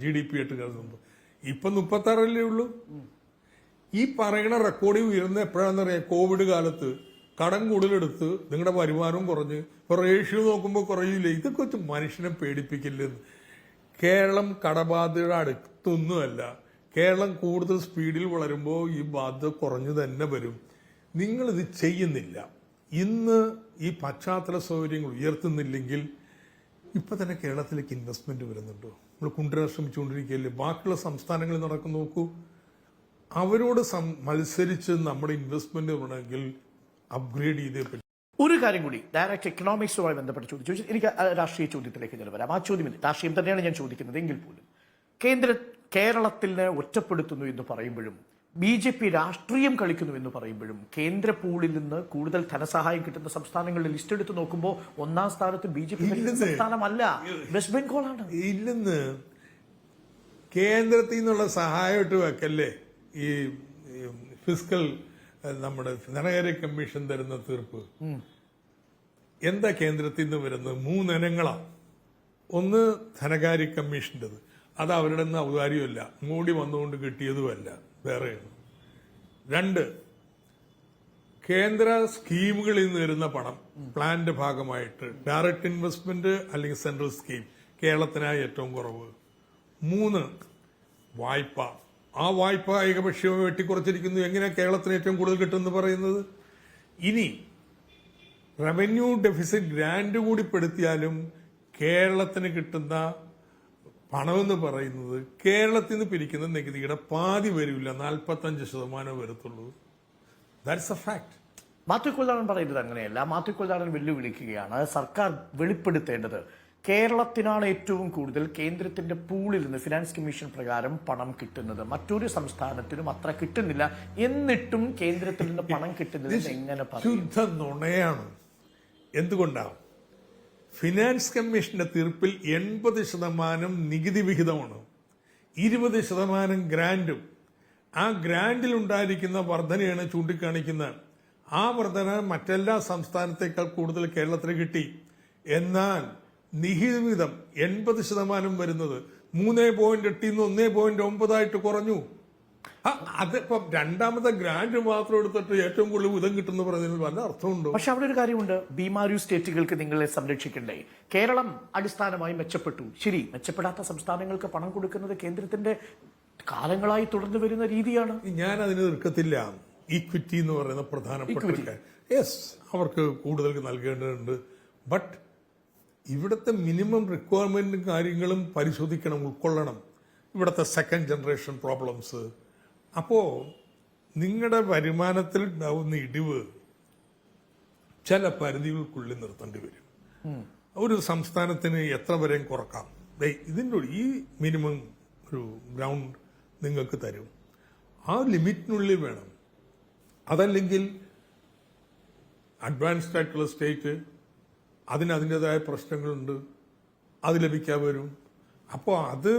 GDP ആയിട്ട് കരുതുമ്പോൾ. ഇപ്പൊ 36 ഉള്ളൂ. ഈ പറയണ റെക്കോർഡ് ഉയർന്ന എപ്പോഴാണെന്നറിയാം? കോവിഡ് കാലത്ത് കടം കൂടുതലെടുത്ത് നിങ്ങളുടെ വരുമാനവും കുറഞ്ഞ് ഇപ്പൊ റേഷ്യോ നോക്കുമ്പോൾ കുറയില്ല. ഇതൊക്കെ വെച്ച് മനുഷ്യനെ പേടിപ്പിക്കില്ലെന്ന്. കേരളം കടബാധ്യതയുടെ അടുത്തൊന്നുമല്ല. കേരളം കൂടുതൽ സ്പീഡിൽ വളരുമ്പോൾ ഈ ബാധ്യത കുറഞ്ഞു തന്നെ വരും. നിങ്ങളിത് ചെയ്യുന്നില്ല. ഇന്ന് ഈ പശ്ചാത്തല സൗകര്യങ്ങൾ ഉയർത്തുന്നില്ലെങ്കിൽ ഇപ്പൊ തന്നെ കേരളത്തിലേക്ക് ഇൻവെസ്റ്റ്മെന്റ് വരുന്നുണ്ടോ? നമ്മൾ കൊണ്ടുവരാൻ ശ്രമിച്ചുകൊണ്ടിരിക്കുകയല്ലേ? ബാക്കിയുള്ള സംസ്ഥാനങ്ങളിൽ നടക്കും നോക്കൂ. അവരോട് മത്സരിച്ച് നമ്മുടെ ഇൻവെസ്റ്റ്മെന്റ് വേണമെങ്കിൽ അപ്ഗ്രേഡ് ചെയ്തേ പറ്റും. ഒരു കാര്യം കൂടി ഡയറക്റ്റ് എക്കണോമിക്സുമായി ബന്ധപ്പെട്ട് ചോദിച്ചു. എനിക്ക് രാഷ്ട്രീയ ചോദ്യത്തിലേക്ക് ഞാൻ വരാം. ആ ചോദ്യം രാഷ്ട്രീയം തന്നെയാണ് ഞാൻ ചോദിക്കുന്നത്. എങ്കിൽ പോലും കേരളത്തിനെ ഒറ്റപ്പെടുത്തുന്നു എന്ന് പറയുമ്പോഴും BJP രാഷ്ട്രീയം കളിക്കുന്നു എന്ന് പറയുമ്പോഴും കേന്ദ്ര പൂളിൽ നിന്ന് കൂടുതൽ ധനസഹായം കിട്ടുന്ന സംസ്ഥാനങ്ങളുടെ ലിസ്റ്റ് എടുത്ത് നോക്കുമ്പോൾ 1ാം സ്ഥാനത്ത് BJP സംസ്ഥാനമല്ല, വെസ്റ്റ് ബംഗാളാണ്. ഇല്ലെന്ന് കേന്ദ്രത്തിൽ നിന്നുള്ള സഹായമായിട്ട് വെക്കല്ലേ ഈ ഫിസ്ക്കൽ നമ്മുടെ ധനകാര്യ കമ്മീഷൻ തരുന്ന തീർപ്പ്. എന്താ കേന്ദ്രത്തിൽ നിന്ന് വരുന്നത്? 3 ഇനങ്ങളാണ്. ഒന്ന് ധനകാര്യ കമ്മീഷൻ്റെത്. അത് അവരുടെ നിന്ന് ഔദാര്യമല്ല, മൂടി വന്നുകൊണ്ട് കിട്ടിയതുമല്ല, വേറെയാണ്. 2, കേന്ദ്ര സ്കീമുകളിൽ നിന്ന് വരുന്ന പണം പ്ലാന്റെ ഭാഗമായിട്ട് ഡയറക്റ്റ് ഇൻവെസ്റ്റ്മെന്റ് അല്ലെങ്കിൽ സെൻട്രൽ സ്കീം. കേരളത്തിനായി ഏറ്റവും കുറവ്. 3, വായ്പ. ആ വായ്പ ഏകപക്ഷീയമായി വെട്ടിക്കുറച്ചിരിക്കുന്നു. എങ്ങനെയാ കേരളത്തിന് ഏറ്റവും കൂടുതൽ കിട്ടുമെന്ന് പറയുന്നത്? ഇനി റവന്യൂ ഡെഫിസിറ്റ് ഗ്രാന്റ് കൂടി പെടുത്തിയാലും കേരളത്തിന് കിട്ടുന്ന പണമെന്ന് പറയുന്നത് കേരളത്തിൽ നിന്ന് പിരിക്കുന്ന നികുതിയുടെ പാതി വരില്ല, 45% വരത്തുള്ളൂ. That's a fact. Mathew Kolladan പറയുന്നത് അങ്ങനെയല്ല. മാത്യു കൊല്ലാടൻ വെല്ലുവിളിക്കുകയാണ് സർക്കാർ വെളിപ്പെടുത്തേണ്ടത്. കേരളത്തിനാണ് ഏറ്റവും കൂടുതൽ കേന്ദ്രത്തിന്റെ പൂളിൽ നിന്ന് ഫിനാൻസ് കമ്മീഷൻ പ്രകാരം പണം കിട്ടുന്നത്. മറ്റൊരു സംസ്ഥാനത്തിനും അത്ര കിട്ടുന്നില്ല. എന്നിട്ടും കേന്ദ്രത്തിൽ നിന്ന് പണം കിട്ടുന്നത് എങ്ങനെ പറയും? ശുദ്ധ നുണയാണ്. എന്തുകൊണ്ടാണ്? ഫിനാൻസ് കമ്മീഷന്റെ തീർപ്പിൽ 80% നികുതി വിഹിതമാണ്, 20% ഗ്രാന്റും. ആ ഗ്രാന്റിൽ ഉണ്ടായിരിക്കുന്ന വർധനയാണ് ചൂണ്ടിക്കാണിക്കുന്നത്. ആ വർധന മറ്റെല്ലാ സംസ്ഥാനത്തേക്കാൾ കൂടുതൽ കേരളത്തിന് കിട്ടി. എന്നാൽ നികുതി വിഹിതം 80% വരുന്നത് 3.8 1.9 കുറഞ്ഞു. അതിപ്പം രണ്ടാമത്തെ ഗ്രാന്റ് മാത്രം എടുത്തിട്ട് ഏറ്റവും കൂടുതൽ വിധം കിട്ടുന്ന പറഞ്ഞതിൽ വല്ല അർത്ഥമുണ്ടോ? പക്ഷെ അവിടെ ഒരു കാര്യമുണ്ട്. ബീമാരു സ്റ്റേറ്റുകൾക്ക് നിങ്ങളെ സംരക്ഷിക്കണ്ടേ? കേരളം അടിസ്ഥാനമായി മെച്ചപ്പെട്ടു. ശരി, മെച്ചപ്പെടാത്ത സംസ്ഥാനങ്ങൾക്ക് പണം കൊടുക്കുന്നത് കേന്ദ്രത്തിന്റെ കാലങ്ങളായി തുടർന്നു വരുന്ന രീതിയാണ്. ഞാൻ അതിന് നിൽക്കത്തില്ല. ഈക്വിറ്റി എന്ന് പറയുന്ന പ്രധാനപ്പെട്ട യെസ്, അവർക്ക് കൂടുതൽ നൽകേണ്ടതുണ്ട്. ബട്ട് ഇവിടുത്തെ മിനിമം റിക്വയർമെന്റും കാര്യങ്ങളും പരിശോധിക്കണം, ഉൾക്കൊള്ളണം. ഇവിടുത്തെ സെക്കൻഡ് ജനറേഷൻ പ്രോബ്ലംസ്. അപ്പോ നിങ്ങളുടെ വരുമാനത്തിൽ ഉണ്ടാവുന്ന ഇടിവ് ചില പരിധികൾക്കുള്ളിൽ നിർത്തേണ്ടി വരും. ഒരു സംസ്ഥാനത്തിന് എത്ര വരെയും കുറക്കാം. ഇതിൻ്റെ ഈ മിനിമം ഒരു ഗ്രൗണ്ട് നിങ്ങൾക്ക് തരും. ആ ലിമിറ്റിനുള്ളിൽ വേണം. അതല്ലെങ്കിൽ അഡ്വാൻസ്ഡ് ആയിട്ടുള്ള സ്റ്റേറ്റ് അതിന് അതിൻ്റെതായ പ്രശ്നങ്ങളുണ്ട്. അത് ലഭിക്കാൻ വരും. അപ്പോൾ അത്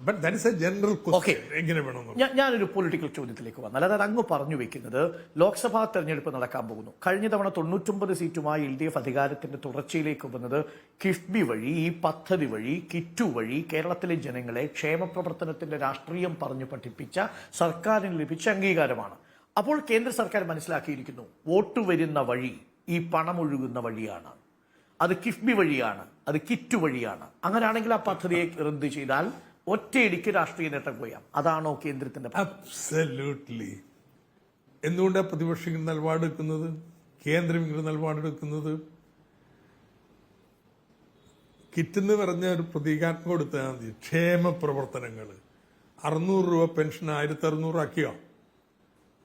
that is A general question. എങ്ങനെ വേണമെന്ന് ഞാനൊരു പൊളിറ്റിക്കൽ ചോദ്യത്തിലേക്ക് വന്നാൽ, അതായത് അങ്ങ് പറഞ്ഞു വെക്കുന്നത് ലോക്സഭാ തെരഞ്ഞെടുപ്പ് നടക്കാൻ പോകുന്നു. കഴിഞ്ഞ തവണ 99 സീറ്റുമായി LDF അധികാരത്തിന്റെ തുടർച്ചയിലേക്ക് വന്നത് കിഫ്ബി വഴി, ഈ പദ്ധതി വഴി, കിറ്റു വഴി കേരളത്തിലെ ജനങ്ങളെ ക്ഷേമപ്രവർത്തനത്തിന്റെ രാഷ്ട്രീയം പറഞ്ഞു പഠിപ്പിച്ച സർക്കാരിന് ലഭിച്ച അംഗീകാരമാണ്. അപ്പോൾ കേന്ദ്ര സർക്കാർ മനസ്സിലാക്കിയിരിക്കുന്നു, വോട്ട് വരുന്ന വഴി ഈ പണമൊഴുകുന്ന വഴിയാണ്, അത് കിഫ്ബി വഴിയാണ്, അത് കിറ്റു വഴിയാണ്. അങ്ങനെയാണെങ്കിൽ ആ പദ്ധതിയെ റദ്ദ് ചെയ്താൽ ഒറ്റയടിക്ക് രാഷ്ട്രീയ നേട്ടം കൊയ്യാം. അതാണോ കേന്ദ്രത്തിന്റെ? അബ്സല്യൂട്ട്ലി. എന്തുകൊണ്ടാണ് പ്രതിപക്ഷം ഇങ്ങനെ നിലപാടെടുക്കുന്നത്, കേന്ദ്രം ഇങ്ങനെ നിലപാടെടുക്കുന്നത്? കിറ്റെന്ന് പറഞ്ഞ ഒരു പ്രതീകാത്മകം കൊടുത്താൽ മതി. ക്ഷേമ പ്രവർത്തനങ്ങൾ 600 രൂപ പെൻഷൻ 1600 ആക്കിയോ?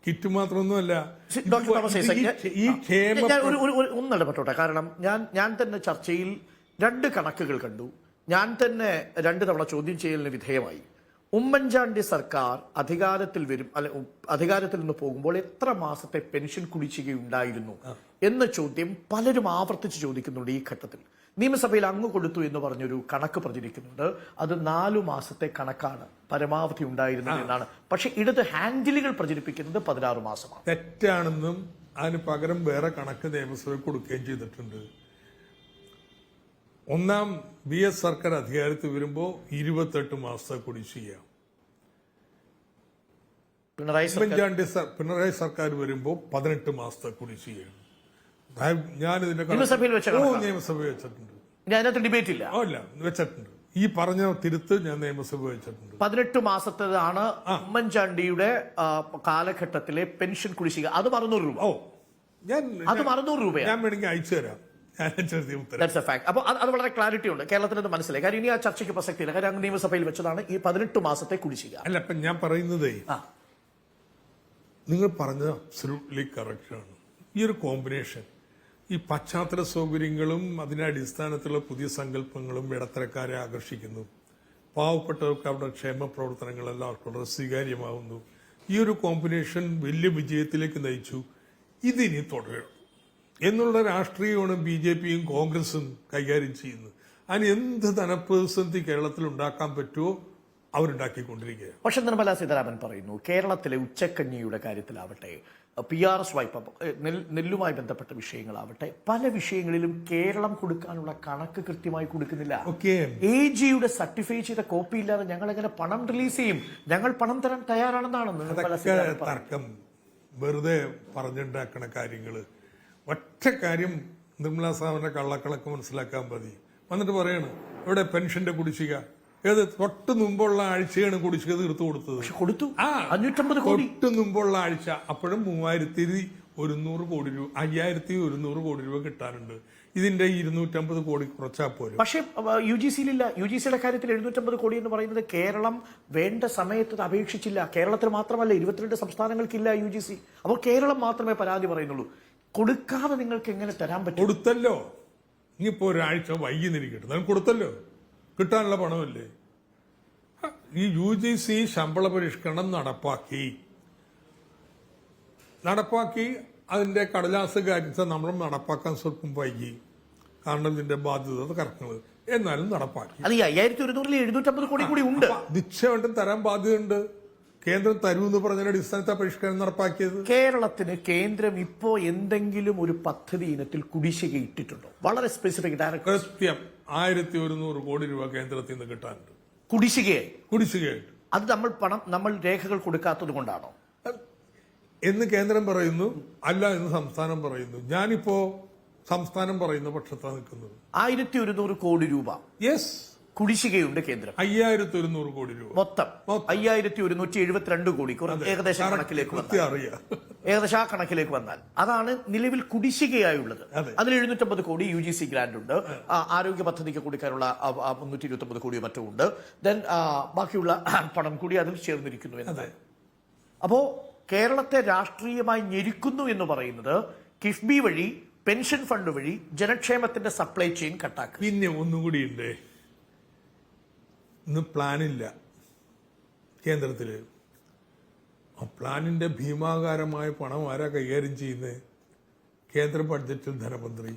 കിറ്റ് മാത്രമൊന്നുമല്ല. ഡോക്ടർ തോമസ് ഐസക്, ഈ ക്ഷേമ ഒന്നിടപെട്ടോട്ടെ. കാരണം ഞാൻ തന്നെ ചർച്ചയിൽ 2 കണക്കുകൾ കണ്ടു. ഞാൻ തന്നെ 2 തവണ ചോദ്യം ചെയ്യലിന് വിധേയമായി. ഉമ്മൻചാണ്ടി സർക്കാർ അധികാരത്തിൽ നിന്ന് പോകുമ്പോൾ എത്ര മാസത്തെ പെൻഷൻ കുടിശ്ശികയുണ്ടായിരുന്നു എന്ന ചോദ്യം പലരും ആവർത്തിച്ച് ചോദിക്കുന്നുണ്ട് ഈ ഘട്ടത്തിൽ. നിയമസഭയിൽ അങ്ങ് കൊടുത്തു എന്ന് പറഞ്ഞൊരു കണക്ക് പ്രചരിക്കുന്നുണ്ട്. അത് 4 മാസത്തെ കണക്കാണ് പരമാവധി ഉണ്ടായിരുന്നത് എന്നാണ്. പക്ഷെ ഇടത് ഹാൻഡിലുകൾ പ്രചരിപ്പിക്കുന്നത് 16 മാസമാണ്. തെറ്റാണെന്നും അതിന് പകരം വേറെ കണക്ക് നിയമസഭയിൽ കൊടുക്കുകയും ചെയ്തിട്ടുണ്ട്. ഒന്നാം BS സർക്കാർ അധികാരത്തിൽ വരുമ്പോൾ 28 മാസത്തെ കുടിശ്ശിക. പിണറായി സർക്കാർ വരുമ്പോൾ 18 മാസത്തെ കുടിശ്ശികയാണ്. ഞാനിതിന്റെ നിയമസഭയിൽ വെച്ചിട്ടുണ്ട്. അതിനകത്ത് ഡിബേറ്റ് ഇല്ല. അല്ല, വെച്ചിട്ടുണ്ട്. ഈ പറഞ്ഞ തിരുത്ത് ഞാൻ നിയമസഭ വെച്ചിട്ടുണ്ട്. 18 മാസത്തേതാണ് ഉമ്മൻചാണ്ടിയുടെ കാലഘട്ടത്തിലെ പെൻഷൻ കുടിശ്ശിക. അത് 600 രൂപ. അത് 600 രൂപയാണ്. ഞാൻ വേണമെങ്കിൽ അയച്ചു തരാം. അപ്പൊ അത് വളരെ ക്ലാരിറ്റി ഉണ്ട്. കേരളത്തിന് അത് മനസ്സിലായി. കാര്യം ഇനി ആ ചർച്ചയ്ക്ക് പ്രസക്തിയില്ല. കാര്യം അങ്ങ് നിയമസഭയിൽ വെച്ചതാണ് ഈ 18 മാസത്തെ കുടിശ്ശിക. അല്ല, ഇപ്പൊ ഞാൻ പറയുന്നതേ, നിങ്ങൾ പറഞ്ഞത് അബ്സല്യൂട്ട്ലി കറക്റ്റാണ്. ഈ ഒരു കോമ്പിനേഷൻ, ഈ പശ്ചാത്തല സൗകര്യങ്ങളും അതിന്റെ അടിസ്ഥാനത്തിലുള്ള പുതിയ സങ്കല്പങ്ങളും ഇടത്തരക്കാരെ ആകർഷിക്കുന്നു. പാവപ്പെട്ടവർക്ക് അവരുടെ ക്ഷേമ പ്രവർത്തനങ്ങൾ എല്ലാവർക്കും വളരെ സ്വീകാര്യമാവുന്നു. ഈ ഒരു കോമ്പിനേഷൻ വലിയ വിജയത്തിലേക്ക് നയിച്ചു. ഇതിനി തുടരണം എന്നുള്ള രാഷ്ട്രീയമാണ് BJPയും കോൺഗ്രസും കൈകാര്യം ചെയ്യുന്നത്. അതിന് എന്ത് ധനപ്രതിസന്ധി കേരളത്തിൽ ഉണ്ടാക്കാൻ പറ്റുമോ അവരുണ്ടാക്കിക്കൊണ്ടിരിക്കുക. പക്ഷെ നിർമ്മലാ സീതാരാമൻ പറയുന്നു, കേരളത്തിലെ ഉച്ചക്കഞ്ഞിയുടെ കാര്യത്തിലാവട്ടെ, PRS വായ്പ, നെല്ലുമായി ബന്ധപ്പെട്ട വിഷയങ്ങളാവട്ടെ, പല വിഷയങ്ങളിലും കേരളം കൊടുക്കാനുള്ള കണക്ക് കൃത്യമായി കൊടുക്കുന്നില്ല. AGയുടെ സർട്ടിഫൈ ചെയ്ത കോപ്പി ഇല്ലാതെ ഞങ്ങൾ എങ്ങനെ പണം റിലീസ് ചെയ്യും? ഞങ്ങൾ പണം തരാൻ തയ്യാറാണെന്നാണ് തർക്കം. വെറുതെ പറഞ്ഞുണ്ടാക്കണ കാര്യങ്ങള്. ഒറ്റ കാര്യം നിർമ്മലാ സാറിന്റെ കള്ളക്കണക്ക് മനസ്സിലാക്കാൻ മതി. വന്നിട്ട് പറയാണ്, ഇവിടെ പെൻഷന്റെ കുടിശ്ശിക ഏത് തൊട്ട് മുമ്പുള്ള ആഴ്ചയാണ് കുടിശ്ശിക തീർത്തു കൊടുത്തത്. 550 കോടി തൊട്ട് മുമ്പുള്ള ആഴ്ച. അപ്പോഴും 3100 കോടി രൂപ, 5100 കോടി രൂപ കിട്ടാനുണ്ട്. ഇതിന്റെ 250 കോടി കുറച്ചാൽ പോലും. പക്ഷേ UGCയിലില്ല. UGCയുടെ കാര്യത്തിൽ 750 കോടി എന്ന് പറയുന്നത് കേരളം വേണ്ട സമയത്ത് അപേക്ഷിച്ചില്ല. കേരളത്തിൽ മാത്രമല്ല, 22 സംസ്ഥാനങ്ങൾക്കില്ല UGC. അപ്പോൾ കേരളം മാത്രമേ പരാതി പറയുന്നുള്ളൂ. കൊടുക്കാതെ നിങ്ങൾക്ക് എങ്ങനെ തരാൻ പറ്റും? കൊടുത്തല്ലോ. ഇനിയിപ്പോ ഒരാഴ്ച വൈകുന്നിരിക്കട്ടെ, നമുക്ക് കൊടുത്തല്ലോ, കിട്ടാനുള്ള പണമല്ലേ. ഈ UGC ശമ്പള പരിഷ്കരണം നടപ്പാക്കി അതിന്റെ കടലാസ് കാര്യത്തിൽ നമ്മൾ നടപ്പാക്കാൻ സ്വല്പം വൈകി. കാരണം ഇതിന്റെ ബാധ്യത കറക്കുന്നത്, എന്നാലും നടപ്പാക്കി. അത് 5100 750 കോടി കൂടി ഉണ്ട്. നിശ്ചയമായിട്ടും തരാൻ ബാധ്യതയുണ്ട്. കേന്ദ്രം തരൂന്ന് പറഞ്ഞ അടിസ്ഥാനത്തെ പരിഷ്കരണം നടപ്പാക്കിയത്. കേരളത്തിന് കേന്ദ്രം ഇപ്പോ എന്തെങ്കിലും ഒരു പദ്ധതി ഇനത്തിൽ കുടിശ്ശിക ഇട്ടിട്ടുണ്ടോ? വളരെ സ്പെസിഫിക് കൃത്യം 1100 കോടി രൂപ കേന്ദ്രത്തിൽ നിന്ന് കിട്ടാനുണ്ട് കുടിശ്ശികയായിട്ട്. അത് നമ്മൾ രേഖകൾ കൊടുക്കാത്തത് കൊണ്ടാണോ എന്ന് കേന്ദ്രം പറയുന്നു, അല്ല എന്ന് സംസ്ഥാനം പറയുന്നു. ഞാനിപ്പോ സംസ്ഥാനം പറയുന്ന പക്ഷത്താണ് നിൽക്കുന്നത്. 1100 കോടി രൂപ യെസ് കുടിശ്ശികയുണ്ട് കേന്ദ്രം. 5100 കോടി രൂപ മൊത്തം 5172 കോടി ഏകദേശം ആ കണക്കിലേക്ക് വന്നാൽ അതാണ് നിലവിൽ കുടിശ്ശികയായുള്ളത്. അതിൽ 750 കോടി UGC ഗ്രാന്റ് ഉണ്ട്. ആരോഗ്യ പദ്ധതിക്ക് കൊടുക്കാനുള്ള 329 കോടിയോ മറ്റോ ഉണ്ട്. ദെൻ ബാക്കിയുള്ള പണം കൂടി അതിൽ ചേർന്നിരിക്കുന്നു എന്നത്. അപ്പോ കേരളത്തെ രാഷ്ട്രീയമായി ഞെരുക്കുന്നു എന്ന് പറയുന്നത് കിഫ്ബി വഴി, പെൻഷൻ ഫണ്ട് വഴി ജനക്ഷേമത്തിന്റെ സപ്ലൈ ചെയിൻ കട്ടാക്കുക. പിന്നെ ഒന്നുകൂടി ഉണ്ട്, ഇന്ന് പ്ലാനില്ല കേന്ദ്രത്തില്. ആ പ്ലാനിന്റെ ഭീമാകാരമായ പണം ആരാ കൈകാര്യം ചെയ്യുന്നത്? കേന്ദ്ര ബഡ്ജറ്റിൽ ധനമന്ത്രി.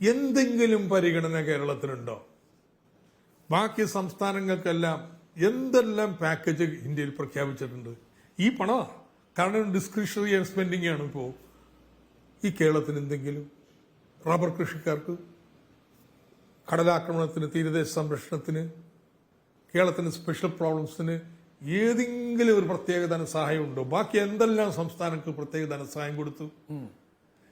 എന്തെങ്കിലും പരിഗണന കേരളത്തിനുണ്ടോ? ബാക്കി സംസ്ഥാനങ്ങൾക്കെല്ലാം എന്തെല്ലാം പാക്കേജ് ഇന്ത്യയിൽ പ്രഖ്യാപിച്ചിട്ടുണ്ട്. ഈ പണമാണ്. കാരണം ഡിസ്ക്രിഷണറി സ്പെൻഡിങ് ആണ് ഇപ്പോൾ. ഈ കേരളത്തിന് എന്തെങ്കിലും, റബ്ബർ കൃഷിക്കാർക്ക്, കടലാക്രമണത്തിന്, തീരദേശ സംരക്ഷണത്തിന്, കേരളത്തിന് സ്പെഷ്യൽ പ്രോബ്ലംസിന് ഏതെങ്കിലും ഒരു പ്രത്യേക ധനസഹായം ഉണ്ടോ? ബാക്കി എന്തെല്ലാം സംസ്ഥാനങ്ങൾക്ക് പ്രത്യേക ധനസഹായം കൊടുത്തു?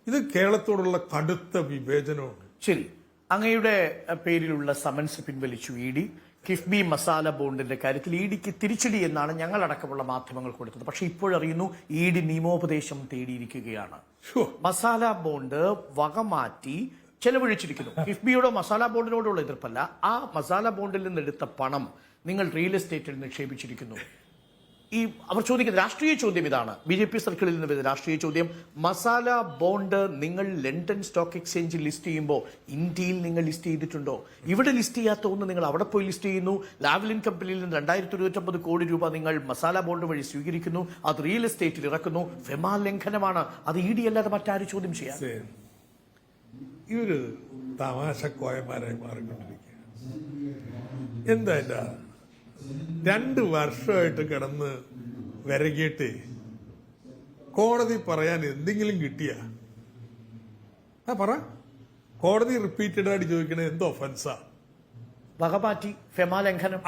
ഇത് കേരളത്തോടുള്ള കടുത്ത വിവേചനമാണ്. ശരി, അങ്ങയുടെ പേരിലുള്ള സമൻസ് പിൻവലിച്ചു ഇ.ഡി. കിഫ്ബി മസാല ബോണ്ടിന്റെ കാര്യത്തിൽ ഇ.ഡിക്ക് തിരിച്ചടി എന്നാണ് ഞങ്ങളടക്കമുള്ള മാധ്യമങ്ങൾ കൊടുത്തത്. പക്ഷെ ഇപ്പോഴറിയുന്നു ഇ.ഡി നിയമോപദേശം തേടിയിരിക്കുകയാണ്. മസാല ബോണ്ട് വകമാറ്റി ചെലവഴിച്ചിരിക്കുന്നു. കിഫ്ബിയോടോ മസാല ബോണ്ടിനോടുള്ള എതിർപ്പല്ല, ആ മസാല ബോണ്ടിൽ നിന്നെടുത്ത പണം നിങ്ങൾ റിയൽ എസ്റ്റേറ്റിൽ നിക്ഷേപിച്ചിരിക്കുന്നു. ഈ അവർ ചോദിക്കുന്ന രാഷ്ട്രീയ ചോദ്യം ഇതാണ്, ബി.ജെ.പി. സർക്കിളിൽ നിന്ന് വരുന്ന രാഷ്ട്രീയ ചോദ്യം. മസാല ബോണ്ട് നിങ്ങൾ ലണ്ടൻ സ്റ്റോക്ക് എക്സ്ചേഞ്ചിൽ ലിസ്റ്റ് ചെയ്യുമ്പോൾ ഇന്ത്യയിൽ നിങ്ങൾ ലിസ്റ്റ് ചെയ്തിട്ടുണ്ടോ? ഇവിടെ ലിസ്റ്റ് ചെയ്യാത്ത ഒന്ന് നിങ്ങൾ അവിടെ പോയി ലിസ്റ്റ് ചെയ്യുന്നു. ലാവ്ലിൻ കമ്പനിയിൽ നിന്ന് 2029 കോടി രൂപ നിങ്ങൾ മസാല ബോണ്ട് വഴി സ്വീകരിക്കുന്നു, അത് റിയൽ എസ്റ്റേറ്റിൽ ഇറക്കുന്നു. ഫെമ ലംഘനമാണ്. അത് ഇ.ഡി അല്ലാതെ മറ്റാരും ചോദ്യം ചെയ്യാം. ഇവര് തമാശക്കോയന്മാരായി മാറിക്കൊണ്ടിരിക്കുക. എന്താ 2 വർഷമായിട്ട് കിടന്ന് വിരകിയിട്ട് കോടതി പറയാൻ എന്തെങ്കിലും കിട്ടിയ പറ. കോടതി റിപ്പീറ്റഡ് ആയിട്ട് ചോദിക്കണേ എന്തോ ഒഫൻസാ? വകമാറ്റി ഫെമ ലംഘനം.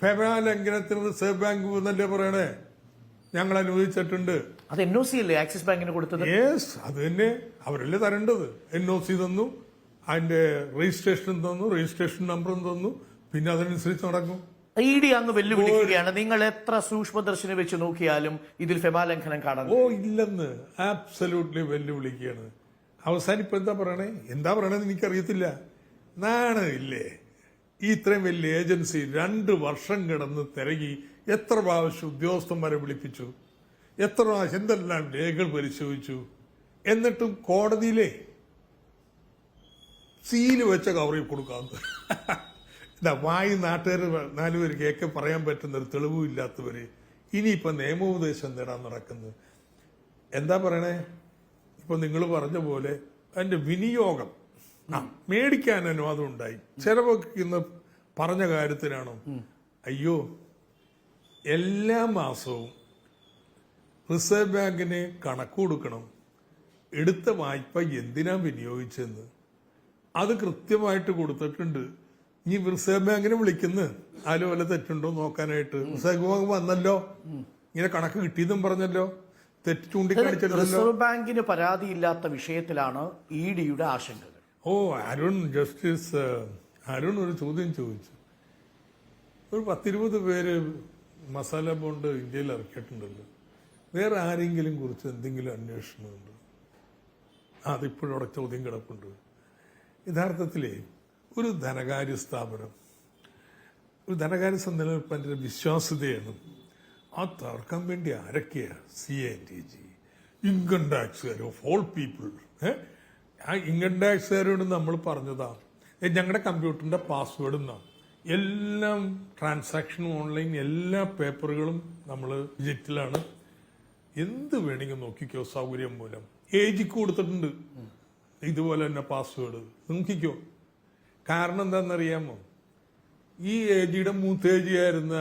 ഫെമ ലംഘനത്തിന് റിസർവ് ബാങ്ക് എന്നല്ലേ പറയണേ, ഞങ്ങൾ അനുവദിച്ചിട്ടുണ്ട്. അത് NOC അല്ലേ ആക്സിസ് ബാങ്കിന് കൊടുത്തത്? യെസ്, അത് തന്നെ അവരല്ലേ തരേണ്ടത്. NOC തന്നു, അതിന്റെ രജിസ്ട്രേഷൻ തന്നു, രജിസ്ട്രേഷൻ നമ്പറും തന്നു, പിന്നെ അതിനനുസരിച്ച് നടക്കും. ഇ.ഡി അങ്ങ് വെല്ലുവിളിക്കുകയാണ്. നിങ്ങൾ എത്ര സൂക്ഷ്മദർശിനി വെച്ച് നോക്കിയാലും ഇതിൽ ഫെമ ലംഘനം കാണാൻ ഇല്ലെന്ന് ആബ്സല്യൂട്ട്ലി വെല്ലുവിളിക്കുകയാണ്. അവസാനം ഇപ്പൊ എന്താ പറയണേന്ന് എനിക്കറിയത്തില്ല. നാണമില്ലേ ഈ ഇത്രയും വലിയ ഏജൻസി 2 വർഷം കിടന്ന് തിരകി എത്ര പ്രാവശ്യം ഉദ്യോഗസ്ഥന്മാരെ വിളിപ്പിച്ചു, എത്ര പ്രാവശ്യം എന്തെല്ലാം രേഖകൾ പരിശോധിച്ചു, എന്നിട്ടും കോടതിയിലെ സീല് വെച്ച കവറിൽ കൊടുക്കാമെന്ന്. വായി നാട്ടുകാർ 4 പേര് കേക്ക് പറയാൻ പറ്റുന്ന ഒരു തെളിവും ഇല്ലാത്തവര് ഇനിയിപ്പൊ നിയമോപദേശം നേടാൻ നടക്കുന്നത്. എന്താ പറയണേ? ഇപ്പൊ നിങ്ങൾ പറഞ്ഞ പോലെ അതിന്റെ വിനിയോഗം മേടിക്കാൻ അനുവാദം ഉണ്ടായി. ചെലവൊക്കെ പറഞ്ഞ കാര്യത്തിനാണോ? അയ്യോ, എല്ലാ മാസവും റിസർവ് ബാങ്കിന് കണക്ക് കൊടുക്കണം, എടുത്ത വായ്പ എന്തിനാ വിനിയോഗിച്ചെന്ന്. അത് കൃത്യമായിട്ട് കൊടുത്തിട്ടുണ്ട്. ഈ റിസർവ് ബാങ്കിനെ വിളിക്കുന്നു അതിൽ വല്ല തെറ്റുണ്ടോ നോക്കാനായിട്ട്. റിസർവ് ബാങ്ക് വന്നല്ലോ, ഇങ്ങനെ കണക്ക് കിട്ടിയതും പറഞ്ഞല്ലോ, തെറ്റ് ചൂണ്ടിക്കാണിച്ചല്ലോ. റിസർവ് ബാങ്കിന് പരാതിയില്ലാത്ത വിഷയത്തിലാണ് ഇ.ഡിയുടെ ആശങ്കകൾ. ജസ്റ്റിസ് അരുൺ ഒരു ചോദ്യം ചോദിച്ചു. ഒരു 10-20 പേര് മസാല ബോണ്ട് ഇന്ത്യയിൽ ഇറക്കിയിട്ടുണ്ടല്ലോ, വേറെ ആരെങ്കിലും കുറിച്ച് എന്തെങ്കിലും അന്വേഷണമുണ്ട്? അതിപ്പോഴും അവിടെ ചോദ്യം കിടപ്പുണ്ട്. യഥാർത്ഥത്തില് ഒരു ധനകാര്യ സ്ഥാപനം, ഒരു ധനകാര്യ നിലനിൽപ്പിന്റെ വിശ്വാസ്യതയാണ്. ആ തർക്കം വേണ്ടി ആരൊക്കെയാ? CITG, ഇൻകം ടാക്സുകാർ ഓഫ് ഓൾ പീപ്പിൾ. ആ ഇൻകം ടാക്സുകാരോട് നമ്മൾ പറഞ്ഞതാ ഞങ്ങളുടെ കമ്പ്യൂട്ടറിന്റെ പാസ്വേഡ് എന്നാ. എല്ലാം ട്രാൻസാക്ഷനും ഓൺലൈൻ, എല്ലാ പേപ്പറുകളും നമ്മൾ ഡിജിറ്റലാണ്. എന്ത് വേണമെങ്കിൽ നോക്കിക്കോ, സൗകര്യം മൂലം. ഏജിക്ക് കൊടുത്തിട്ടുണ്ട് ഇതുപോലെ തന്നെ പാസ്വേഡ്, നോക്കിക്കോ. കാരണം എന്താണെന്നറിയാമോ? ഈ ഏജിയുടെ മൂത്തേജിയായിരുന്ന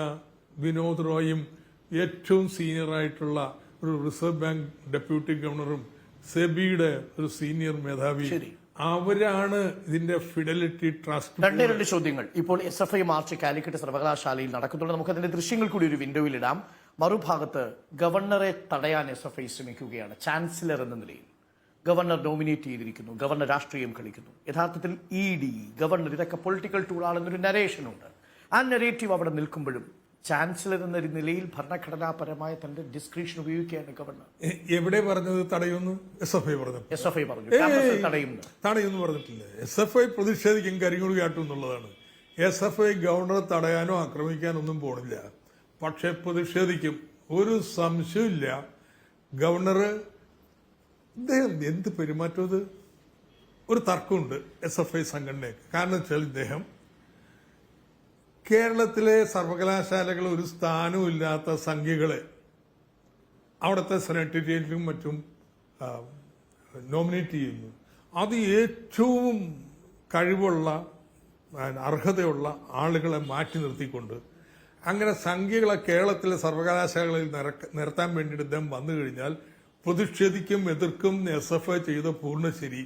വിനോദ് റോയും ഏറ്റവും സീനിയറായിട്ടുള്ള ഒരു റിസർവ് ബാങ്ക് ഡെപ്യൂട്ടി ഗവർണറും സെബിയുടെ ഒരു സീനിയർ മേധാവി, അവരാണ് ഇതിന്റെ ഫിഡലിറ്റി ട്രസ്റ്റ്. 2 ചോദ്യങ്ങൾ. ഇപ്പോൾ SFI മാർച്ച് കാലിക്കറ്റ് സർവകലാശാലയിൽ നടക്കുന്നുണ്ട്. നമുക്ക് അതിന്റെ ദൃശ്യങ്ങൾ കൂടി ഒരു വിൻഡോയിൽ ഇടാം. മറുഭാഗത്ത് ഗവർണറെ തടയാൻ SFI ശ്രമിക്കുകയാണ്. ചാൻസലർ എന്ന നിലയിൽ ഗവർണർ നോമിനേറ്റ് ചെയ്തിരിക്കുന്നു, ഗവർണർ രാഷ്ട്രീയം കളിക്കുന്നു. യഥാർത്ഥത്തിൽ ED, ഗവർണർ ഇതൊക്കെ പൊളിറ്റിക്കൽ ടൂളാണെന്നൊരു നരേഷനുണ്ട്. ആ നരേറ്റീവ് അവിടെ നിൽക്കുമ്പോഴും ചാൻസലർ എന്ന നിലയിൽ ഭരണഘടനാപരമായ തന്റെ ഡിസ്ക്രിപ്ഷൻ ഉപയോഗിക്കുകയാണ് ഗവർണർ. എവിടെ പറഞ്ഞത് തടയുന്നു? SFI പറഞ്ഞു. SFI പറഞ്ഞു തടയുന്നു പറഞ്ഞിട്ടില്ല. SFI പ്രതിഷേധിക്കും കരിങ്ങുടി കാട്ടും എന്നുള്ളതാണ്. SFI ഗവർണറെ തടയാനോ ആക്രമിക്കാനോ ഒന്നും പോണില്ല, പക്ഷെ പ്രതിഷേധിക്കും. ഒരു സംശയമില്ല. ഗവർണർ ഇദ്ദേഹം എന്ത് പെരുമാറ്റത്? ഒരു തർക്കമുണ്ട് SFI സംഘടനയ്ക്ക്. കാരണം വെച്ചാൽ ഇദ്ദേഹം കേരളത്തിലെ സർവകലാശാലകൾ ഒരു സ്ഥാനവും ഇല്ലാത്ത സംഖ്യകളെ അവിടുത്തെ സെനറ്റേറിയറ്റിലും മറ്റും നോമിനേറ്റ് ചെയ്യുന്നു. അത് ഏറ്റവും കഴിവുള്ള അർഹതയുള്ള ആളുകളെ മാറ്റി നിർത്തിക്കൊണ്ട് അങ്ങനെ സംഖ്യകളെ കേരളത്തിലെ സർവകലാശാലകളിൽ നിരത്താൻ വേണ്ടിയിട്ട് ഇദ്ദേഹം വന്നു കഴിഞ്ഞാൽ പ്രതിഷേധിക്കും, എതിർക്കും, SFI ചെയ്ത പൂർണ്ണശരി.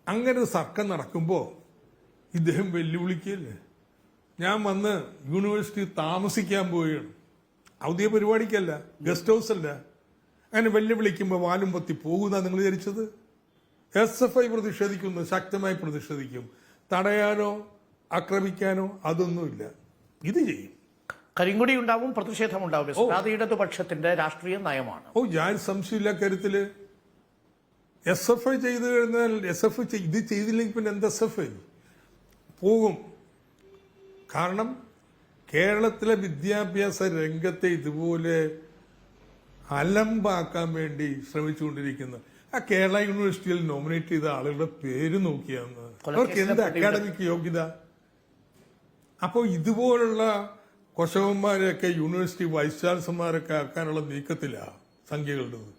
അങ്ങനെ ഒരു സർക്കം നടക്കുമ്പോൾ ഇദ്ദേഹം വെല്ലുവിളിക്കല്ലേ. ഞാൻ വന്ന് യൂണിവേഴ്സിറ്റി താമസിക്കാൻ പോവുകയാണ്, ഔദ്യോഗിക പരിപാടിക്കല്ല, ഗസ്റ്റ് ഹൗസ് അല്ല. അങ്ങനെ വെല്ലുവിളിക്കുമ്പോൾ വാലും പൊത്തി പോകുന്ന നിങ്ങൾ വിചാരിച്ചത്? SFI പ്രതിഷേധിക്കുന്നു, ശക്തമായി പ്രതിഷേധിക്കും. തടയാനോ ആക്രമിക്കാനോ അതൊന്നുമില്ല. ഇത് ചെയ്യും. കരിങ്കൊടി ഉണ്ടാവും, പ്രതിഷേധം ഉണ്ടാവും. അത് ഇടതുപക്ഷത്തിന്റെ രാഷ്ട്രീയ നയമാണ്. ഞാൻ സംശയമില്ല കാര്യത്തില്. SFI ചെയ്തു കഴിഞ്ഞാൽ SFI ഇത് ചെയ്തില്ലെങ്കിൽ പിന്നെ എന്ത് SFI പോകും. കാരണം കേരളത്തിലെ വിദ്യാഭ്യാസ രംഗത്തെ ഇതുപോലെ അലമ്പാക്കാൻ വേണ്ടി ശ്രമിച്ചുകൊണ്ടിരിക്കുന്ന ആ കേരള യൂണിവേഴ്സിറ്റിയിൽ നോമിനേറ്റ് ചെയ്ത ആളുകളുടെ പേര് നോക്കിയാന്ന് അവർക്ക് എന്ത് അക്കാഡമിക് യോഗ്യത? അപ്പോൾ ഇതുപോലുള്ള കൊശവന്മാരെയൊക്കെ യൂണിവേഴ്സിറ്റി വൈസ് ചാൻസലർമാരൊക്കെ ആക്കാനുള്ള നീക്കത്തിലാണ് സംഖ്യകളുടേത്.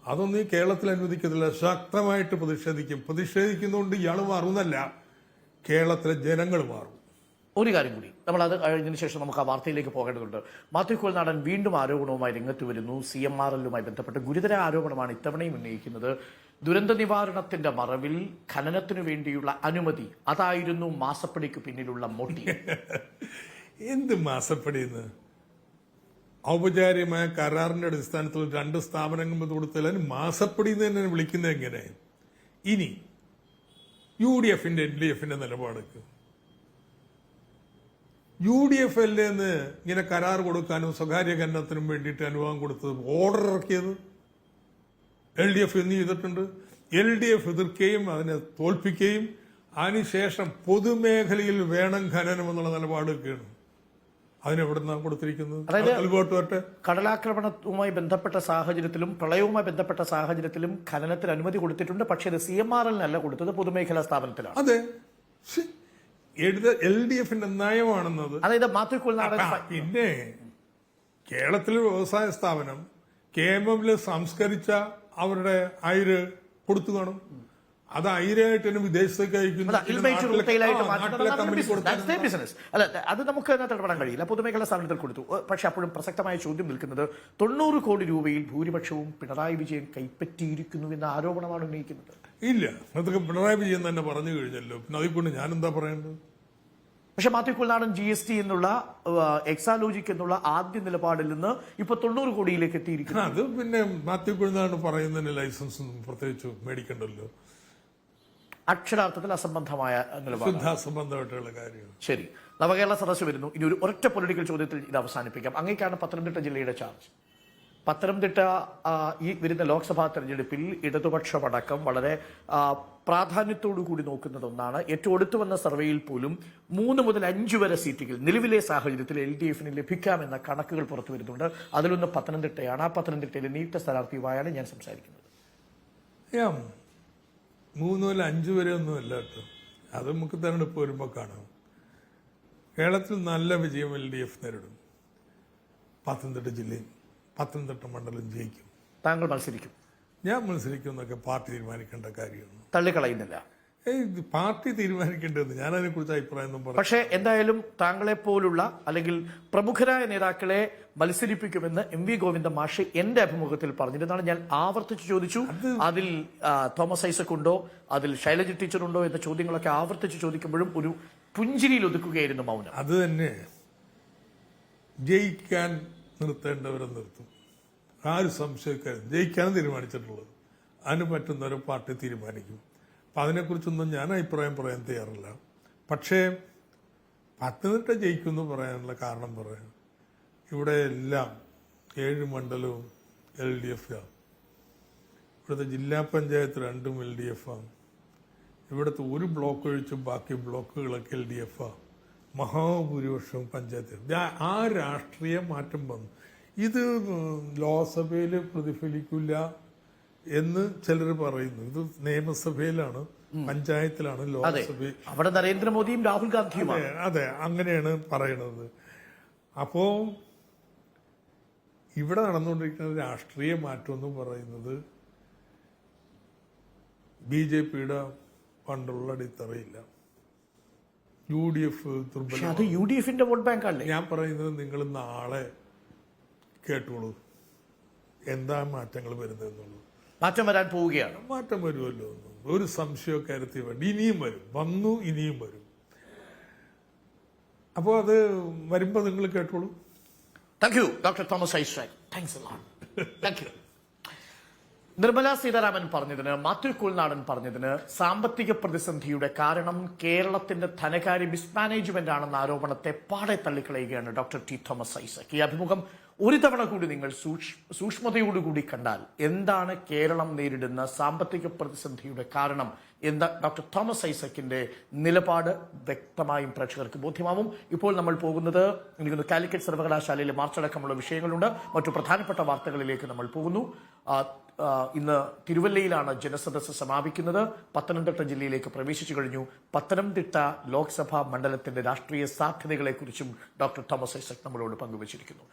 അതൊന്നും ഈ കേരളത്തിൽ അനുവദിക്കത്തില്ല. ശക്തമായിട്ട് പ്രതിഷേധിക്കും. പ്രതിഷേധിക്കുന്നതുകൊണ്ട് ഇയാൾ മാറുന്നല്ല, കേരളത്തിലെ ജനങ്ങൾ മാറും. ഒരു കാര്യം കൂടി, നമ്മൾ അത് കഴിഞ്ഞതിന് ശേഷം നമുക്ക് ആ വാർത്തയിലേക്ക് പോകേണ്ടതുണ്ട്. മാത്യു കുഴൽനാടൻ വീണ്ടും ആരോപണവുമായി രംഗത്ത് വരുന്നു. CMRLുമായി ബന്ധപ്പെട്ട് ഗുരുതര ആരോപണമാണ് ഇത്തവണയും ഉന്നയിക്കുന്നത്. ദുരന്ത നിവാരണത്തിന്റെ മറവിൽ ഖനനത്തിനു വേണ്ടിയുള്ള അനുമതി, അതായിരുന്നു മാസപ്പടിക്ക് പിന്നിലുള്ള മോട്ടീവ്. എന്ത് മാസപ്പടിയെന്ന്? ഔപചാരികമായ കരാറിന്റെ അടിസ്ഥാനത്തിൽ 2 സ്ഥാപനങ്ങൾ കൊടുത്താൽ അതിന് മാസപ്പടി എന്ന് തന്നെ വിളിക്കുന്നത് എങ്ങനെ? ഇനി UDFന്റെ LDFന്റെ നിലപാടൊക്കെ UDF അല്ലേന്ന് ഇങ്ങനെ കരാർ കൊടുക്കാനും സ്വകാര്യ ഖനനത്തിനും വേണ്ടിയിട്ട് അനുവാദം കൊടുത്തത്, ഓർഡർ ഇറക്കിയത് LDF എന്ന് ചെയ്തിട്ടുണ്ട്. LDF എതിർക്കുകയും അതിനെ തോൽപ്പിക്കുകയും അതിനുശേഷം പൊതുമേഖലയിൽ വേണം ഖനനം എന്നുള്ള നിലപാടൊക്കെയാണ്. അതിനെവിടുന്നാണ് കൊടുത്തിരിക്കുന്നത്? അതായത് കടലാക്രമണവുമായി ബന്ധപ്പെട്ട സാഹചര്യത്തിലും പ്രളയവുമായി ബന്ധപ്പെട്ട സാഹചര്യത്തിലും ഖനനത്തിന് അനുമതി കൊടുത്തിട്ടുണ്ട്. പക്ഷേ ഇത് CMRLനല്ല കൊടുത്തത്, പൊതുമേഖലാ സ്ഥാപനത്തിലാണ്. അതെ, LDFന്റെ നയമാണെന്നത്. അതായത് മാത്യു കുഴൽനാടൻ പിന്നെ കേരളത്തിലെ വ്യവസായ സ്ഥാപനം KMMല് സംസ്കരിച്ച അവരുടെ അയിര് കൊടുത്തു കാണും. അത് അയിരായിട്ട് തന്നെ വിദേശത്തേക്ക് അയക്കുന്നു. അല്ല, അത് നമുക്ക് അതിനകത്ത് ഇടപെടാൻ കഴിയില്ല. പൊതുമേഖലാ സ്ഥാപനത്തിൽ കൊടുത്തു. പക്ഷെ അപ്പോഴും പ്രസക്തമായ ചോദ്യം നിൽക്കുന്നത് 90 കോടി രൂപയിൽ ഭൂരിപക്ഷവും പിണറായി വിജയൻ കൈപ്പറ്റിയിരിക്കുന്നു എന്ന ആരോപണമാണ് ഉന്നയിക്കുന്നത്. ഇല്ല, അതൊക്കെ പിണറായി വിജയൻ തന്നെ പറഞ്ഞു കഴിഞ്ഞല്ലോ. പിന്നെ അതിൽക്കൊണ്ട് ഞാൻ എന്താ പറയേണ്ടത്? പക്ഷെ മാത്യു കുഴൽനാടൻ GST എന്നുള്ള എക്സാലോജിക് എന്നുള്ള ആദ്യ നിലപാടിൽ നിന്ന് ഇപ്പൊ 90 കോടിയിലേക്ക് എത്തിയിരിക്കുന്നു. അത് പിന്നെ മാത്യു കുഴൽനാടൻ പറയുന്നതിന് ലൈസൻസ് ഒന്നും പ്രത്യേകിച്ച് മേടിക്കണ്ടല്ലോ. അക്ഷരാർത്ഥത്തിൽ അസംബന്ധമായ നിലപാട്, അസംബന്ധമായിട്ടുള്ള കാര്യമാണ്. ശരി, നവകേരള സദസ്സ് വരുന്നു. ഇനി ഒരു ഒരൊറ്റ പൊളിറ്റിക്കൽ ചോദ്യത്തിൽ ഇത് അവസാനിപ്പിക്കാം. അങ്ങേക്കാണ് പത്തനംതിട്ട ജില്ലയുടെ ചാർജ്. പത്തനംതിട്ട ഈ വരുന്ന ലോക്സഭാ തെരഞ്ഞെടുപ്പിൽ ഇടതുപക്ഷമടക്കം വളരെ പ്രാധാന്യത്തോടു കൂടി നോക്കുന്നത് ഒന്നാണ്. ഏറ്റവും അടുത്തു വന്ന സർവേയിൽ പോലും 3 മുതൽ 5 വരെ സീറ്റുകൾ നിലവിലെ സാഹചര്യത്തിൽ LDFന് ലഭിക്കാമെന്ന കണക്കുകൾ പുറത്തു വരുന്നുണ്ട്. അതിലൊന്ന് പത്തനംതിട്ടയാണ്. ആ പത്തനംതിട്ടയിലെ നീട്ട സ്ഥാനാർത്ഥിയുമായാണ് ഞാൻ സംസാരിക്കുന്നത്. 3 മുതൽ 5 വരെ ഒന്നും അല്ല കേട്ടോ, അത് നമുക്ക് തെരഞ്ഞെടുപ്പ് വരുമ്പോൾ കാണാം. കേരളത്തിൽ നല്ല വിജയം LDF നേരിടും. പത്തനംതിട്ട ജില്ലയും പത്തനംതിട്ട മണ്ഡലം ജയിക്കും. താങ്കൾ മത്സരിക്കും? ഞാൻ മത്സരിക്കും എന്നൊക്കെ പാർട്ടി തീരുമാനിക്കേണ്ട കാര്യമാണ്. തള്ളിക്കളയുന്നില്ല. പാർട്ടി തീരുമാനിക്കേണ്ടത്, ഞാൻ അതിനെക്കുറിച്ച് അഭിപ്രായം ഒന്നും പറയാം. പക്ഷേ എന്തായാലും താങ്കളെ പോലുള്ള അല്ലെങ്കിൽ പ്രമുഖരായ നേതാക്കളെ മത്സരിപ്പിക്കുമെന്ന് MV ഗോവിന്ദൻ മാഷ് എന്റെ അഭിമുഖത്തിൽ പറഞ്ഞിരുന്നാണ്. ഞാൻ ആവർത്തിച്ച് ചോദിച്ചു, അതിൽ തോമസ് ഐസക് ഉണ്ടോ, അതിൽ ശൈലജ ടീച്ചറുണ്ടോ എന്ന ചോദ്യങ്ങളൊക്കെ ആവർത്തിച്ച് ചോദിക്കുമ്പോഴും ഒരു പുഞ്ചിരിയിൽ ഒതുക്കുകയായിരുന്നു മൗനം. അത് തന്നെ, ജയിക്കാൻ നിർത്തേണ്ടവരെ നിർത്തും. ആര് സംശയിക്കാനും ജയിക്കാനും തീരുമാനിച്ചിട്ടുള്ളത്, അതിന് പറ്റുന്നവരെ പാർട്ടി തീരുമാനിക്കും. അപ്പം അതിനെക്കുറിച്ചൊന്നും ഞാൻ അഭിപ്രായം പറയാൻ തയ്യാറില്ല. പക്ഷേ പത്തനംതിട്ട ജയിക്കുമെന്ന് പറയാനുള്ള കാരണം പറയാം, ഇവിടെ എല്ലാം 7 മണ്ഡലവും LDF ആണ്. ഇവിടുത്തെ ജില്ലാ പഞ്ചായത്ത് 2ഉം LDF ആണ്. ഇവിടുത്തെ ഒരു ബ്ലോക്ക് ഒഴിച്ചും ബാക്കി ബ്ലോക്കുകളൊക്കെ LDF ആണ്. മഹാഭൂരിപക്ഷവും പഞ്ചായത്ത്. ആ രാഷ്ട്രീയ മാറ്റം വന്നു. ഇത് ലോക്സഭയിൽ പ്രതിഫലിക്കില്ല എന്ന് ചിലർ പറയുന്നു. ഇത് നിയമസഭയിലാണ്, പഞ്ചായത്തിലാണ്, ലോക്സഭയിൽ അവിടെ നരേന്ദ്രമോദിയും രാഹുൽ ഗാന്ധിയുമാണ്. അതെ, അങ്ങനെയാണ് പറയണത്. അപ്പോ ഇവിടെ നടന്നുകൊണ്ടിരിക്കുന്ന രാഷ്ട്രീയ മാറ്റം എന്ന് പറയുന്നത് BJPയുടെ പണ്ടുള്ള അടിത്തറയില്ല. UDF പക്ഷെ ദുർബലം. അത് UDF-ന്റെ വോട്ട് ബാങ്ക് അല്ലേ? ഞാൻ പറയുന്നത് നിങ്ങൾ നാളെ കേട്ടോളൂ എന്താ മാറ്റങ്ങൾ വരുന്നതെന്നുള്ളൂ. മാറ്റം വരാൻ പോവുകയാണ്. മാറ്റം വരുമല്ലോ, ഒരു സംശയമോ കരുത്തി വേണ്ട. ഇനിയും വരും, വന്നു ഇനിയും വരും. അപ്പോൾ അത് വരുമ്പോൾ നിങ്ങൾ കേട്ടോളൂ. Thank you doctor Thomas Isaac. Thanks a lot. Thank you. Nirmala Sitharaman പറഞ്ഞതിന്, മാത്യു കുൾനാടൻ പറഞ്ഞതിന് സാമ്പത്തിക പ്രതിസന്ധിയുടെ കാരണം കേരളത്തിന്റെ ധനകാര്യ മിസ്മാനേജ്മെന്റ് ആണെന്ന ആരോപണത്തെ പാടെ തള്ളിക്കളയുകയാണ് ഡോക്ടർ ടി തോമസ് ഐസക്. ഈ അഭിമുഖം ഒരു തവണ കൂടി നിങ്ങൾ സൂക്ഷ്മതയോടുകൂടി കണ്ടാൽ എന്താണ് കേരളം നേരിടുന്ന സാമ്പത്തിക പ്രതിസന്ധിയുടെ കാരണം എന്ന ഡോക്ടർ തോമസ് ഐസക്കിന്റെ നിലപാട് വ്യക്തമായും പ്രേക്ഷകർക്ക് ബോധ്യമാവും. ഇപ്പോൾ നമ്മൾ പോകുന്നത് എനിക്ക് കാലിക്കറ്റ് സർവകലാശാലയിലെ മാർച്ചടക്കമുള്ള വിഷയങ്ങളുണ്ട്. മറ്റു പ്രധാനപ്പെട്ട വാർത്തകളിലേക്ക് നമ്മൾ പോകുന്നു. ഇന്ന് തിരുവല്ലയിലാണ് ജനസദസ്സ് സമാപിക്കുന്നത്. പത്തനംതിട്ട ജില്ലയിലേക്ക് പ്രവേശിച്ചു കഴിഞ്ഞു. പത്തനംതിട്ട ലോക്സഭാ മണ്ഡലത്തിന്റെ രാഷ്ട്രീയ സാധ്യതകളെക്കുറിച്ചും ഡോക്ടർ തോമസ് ഐസക് നമ്മളോട് പങ്കുവച്ചിരിക്കുന്നു.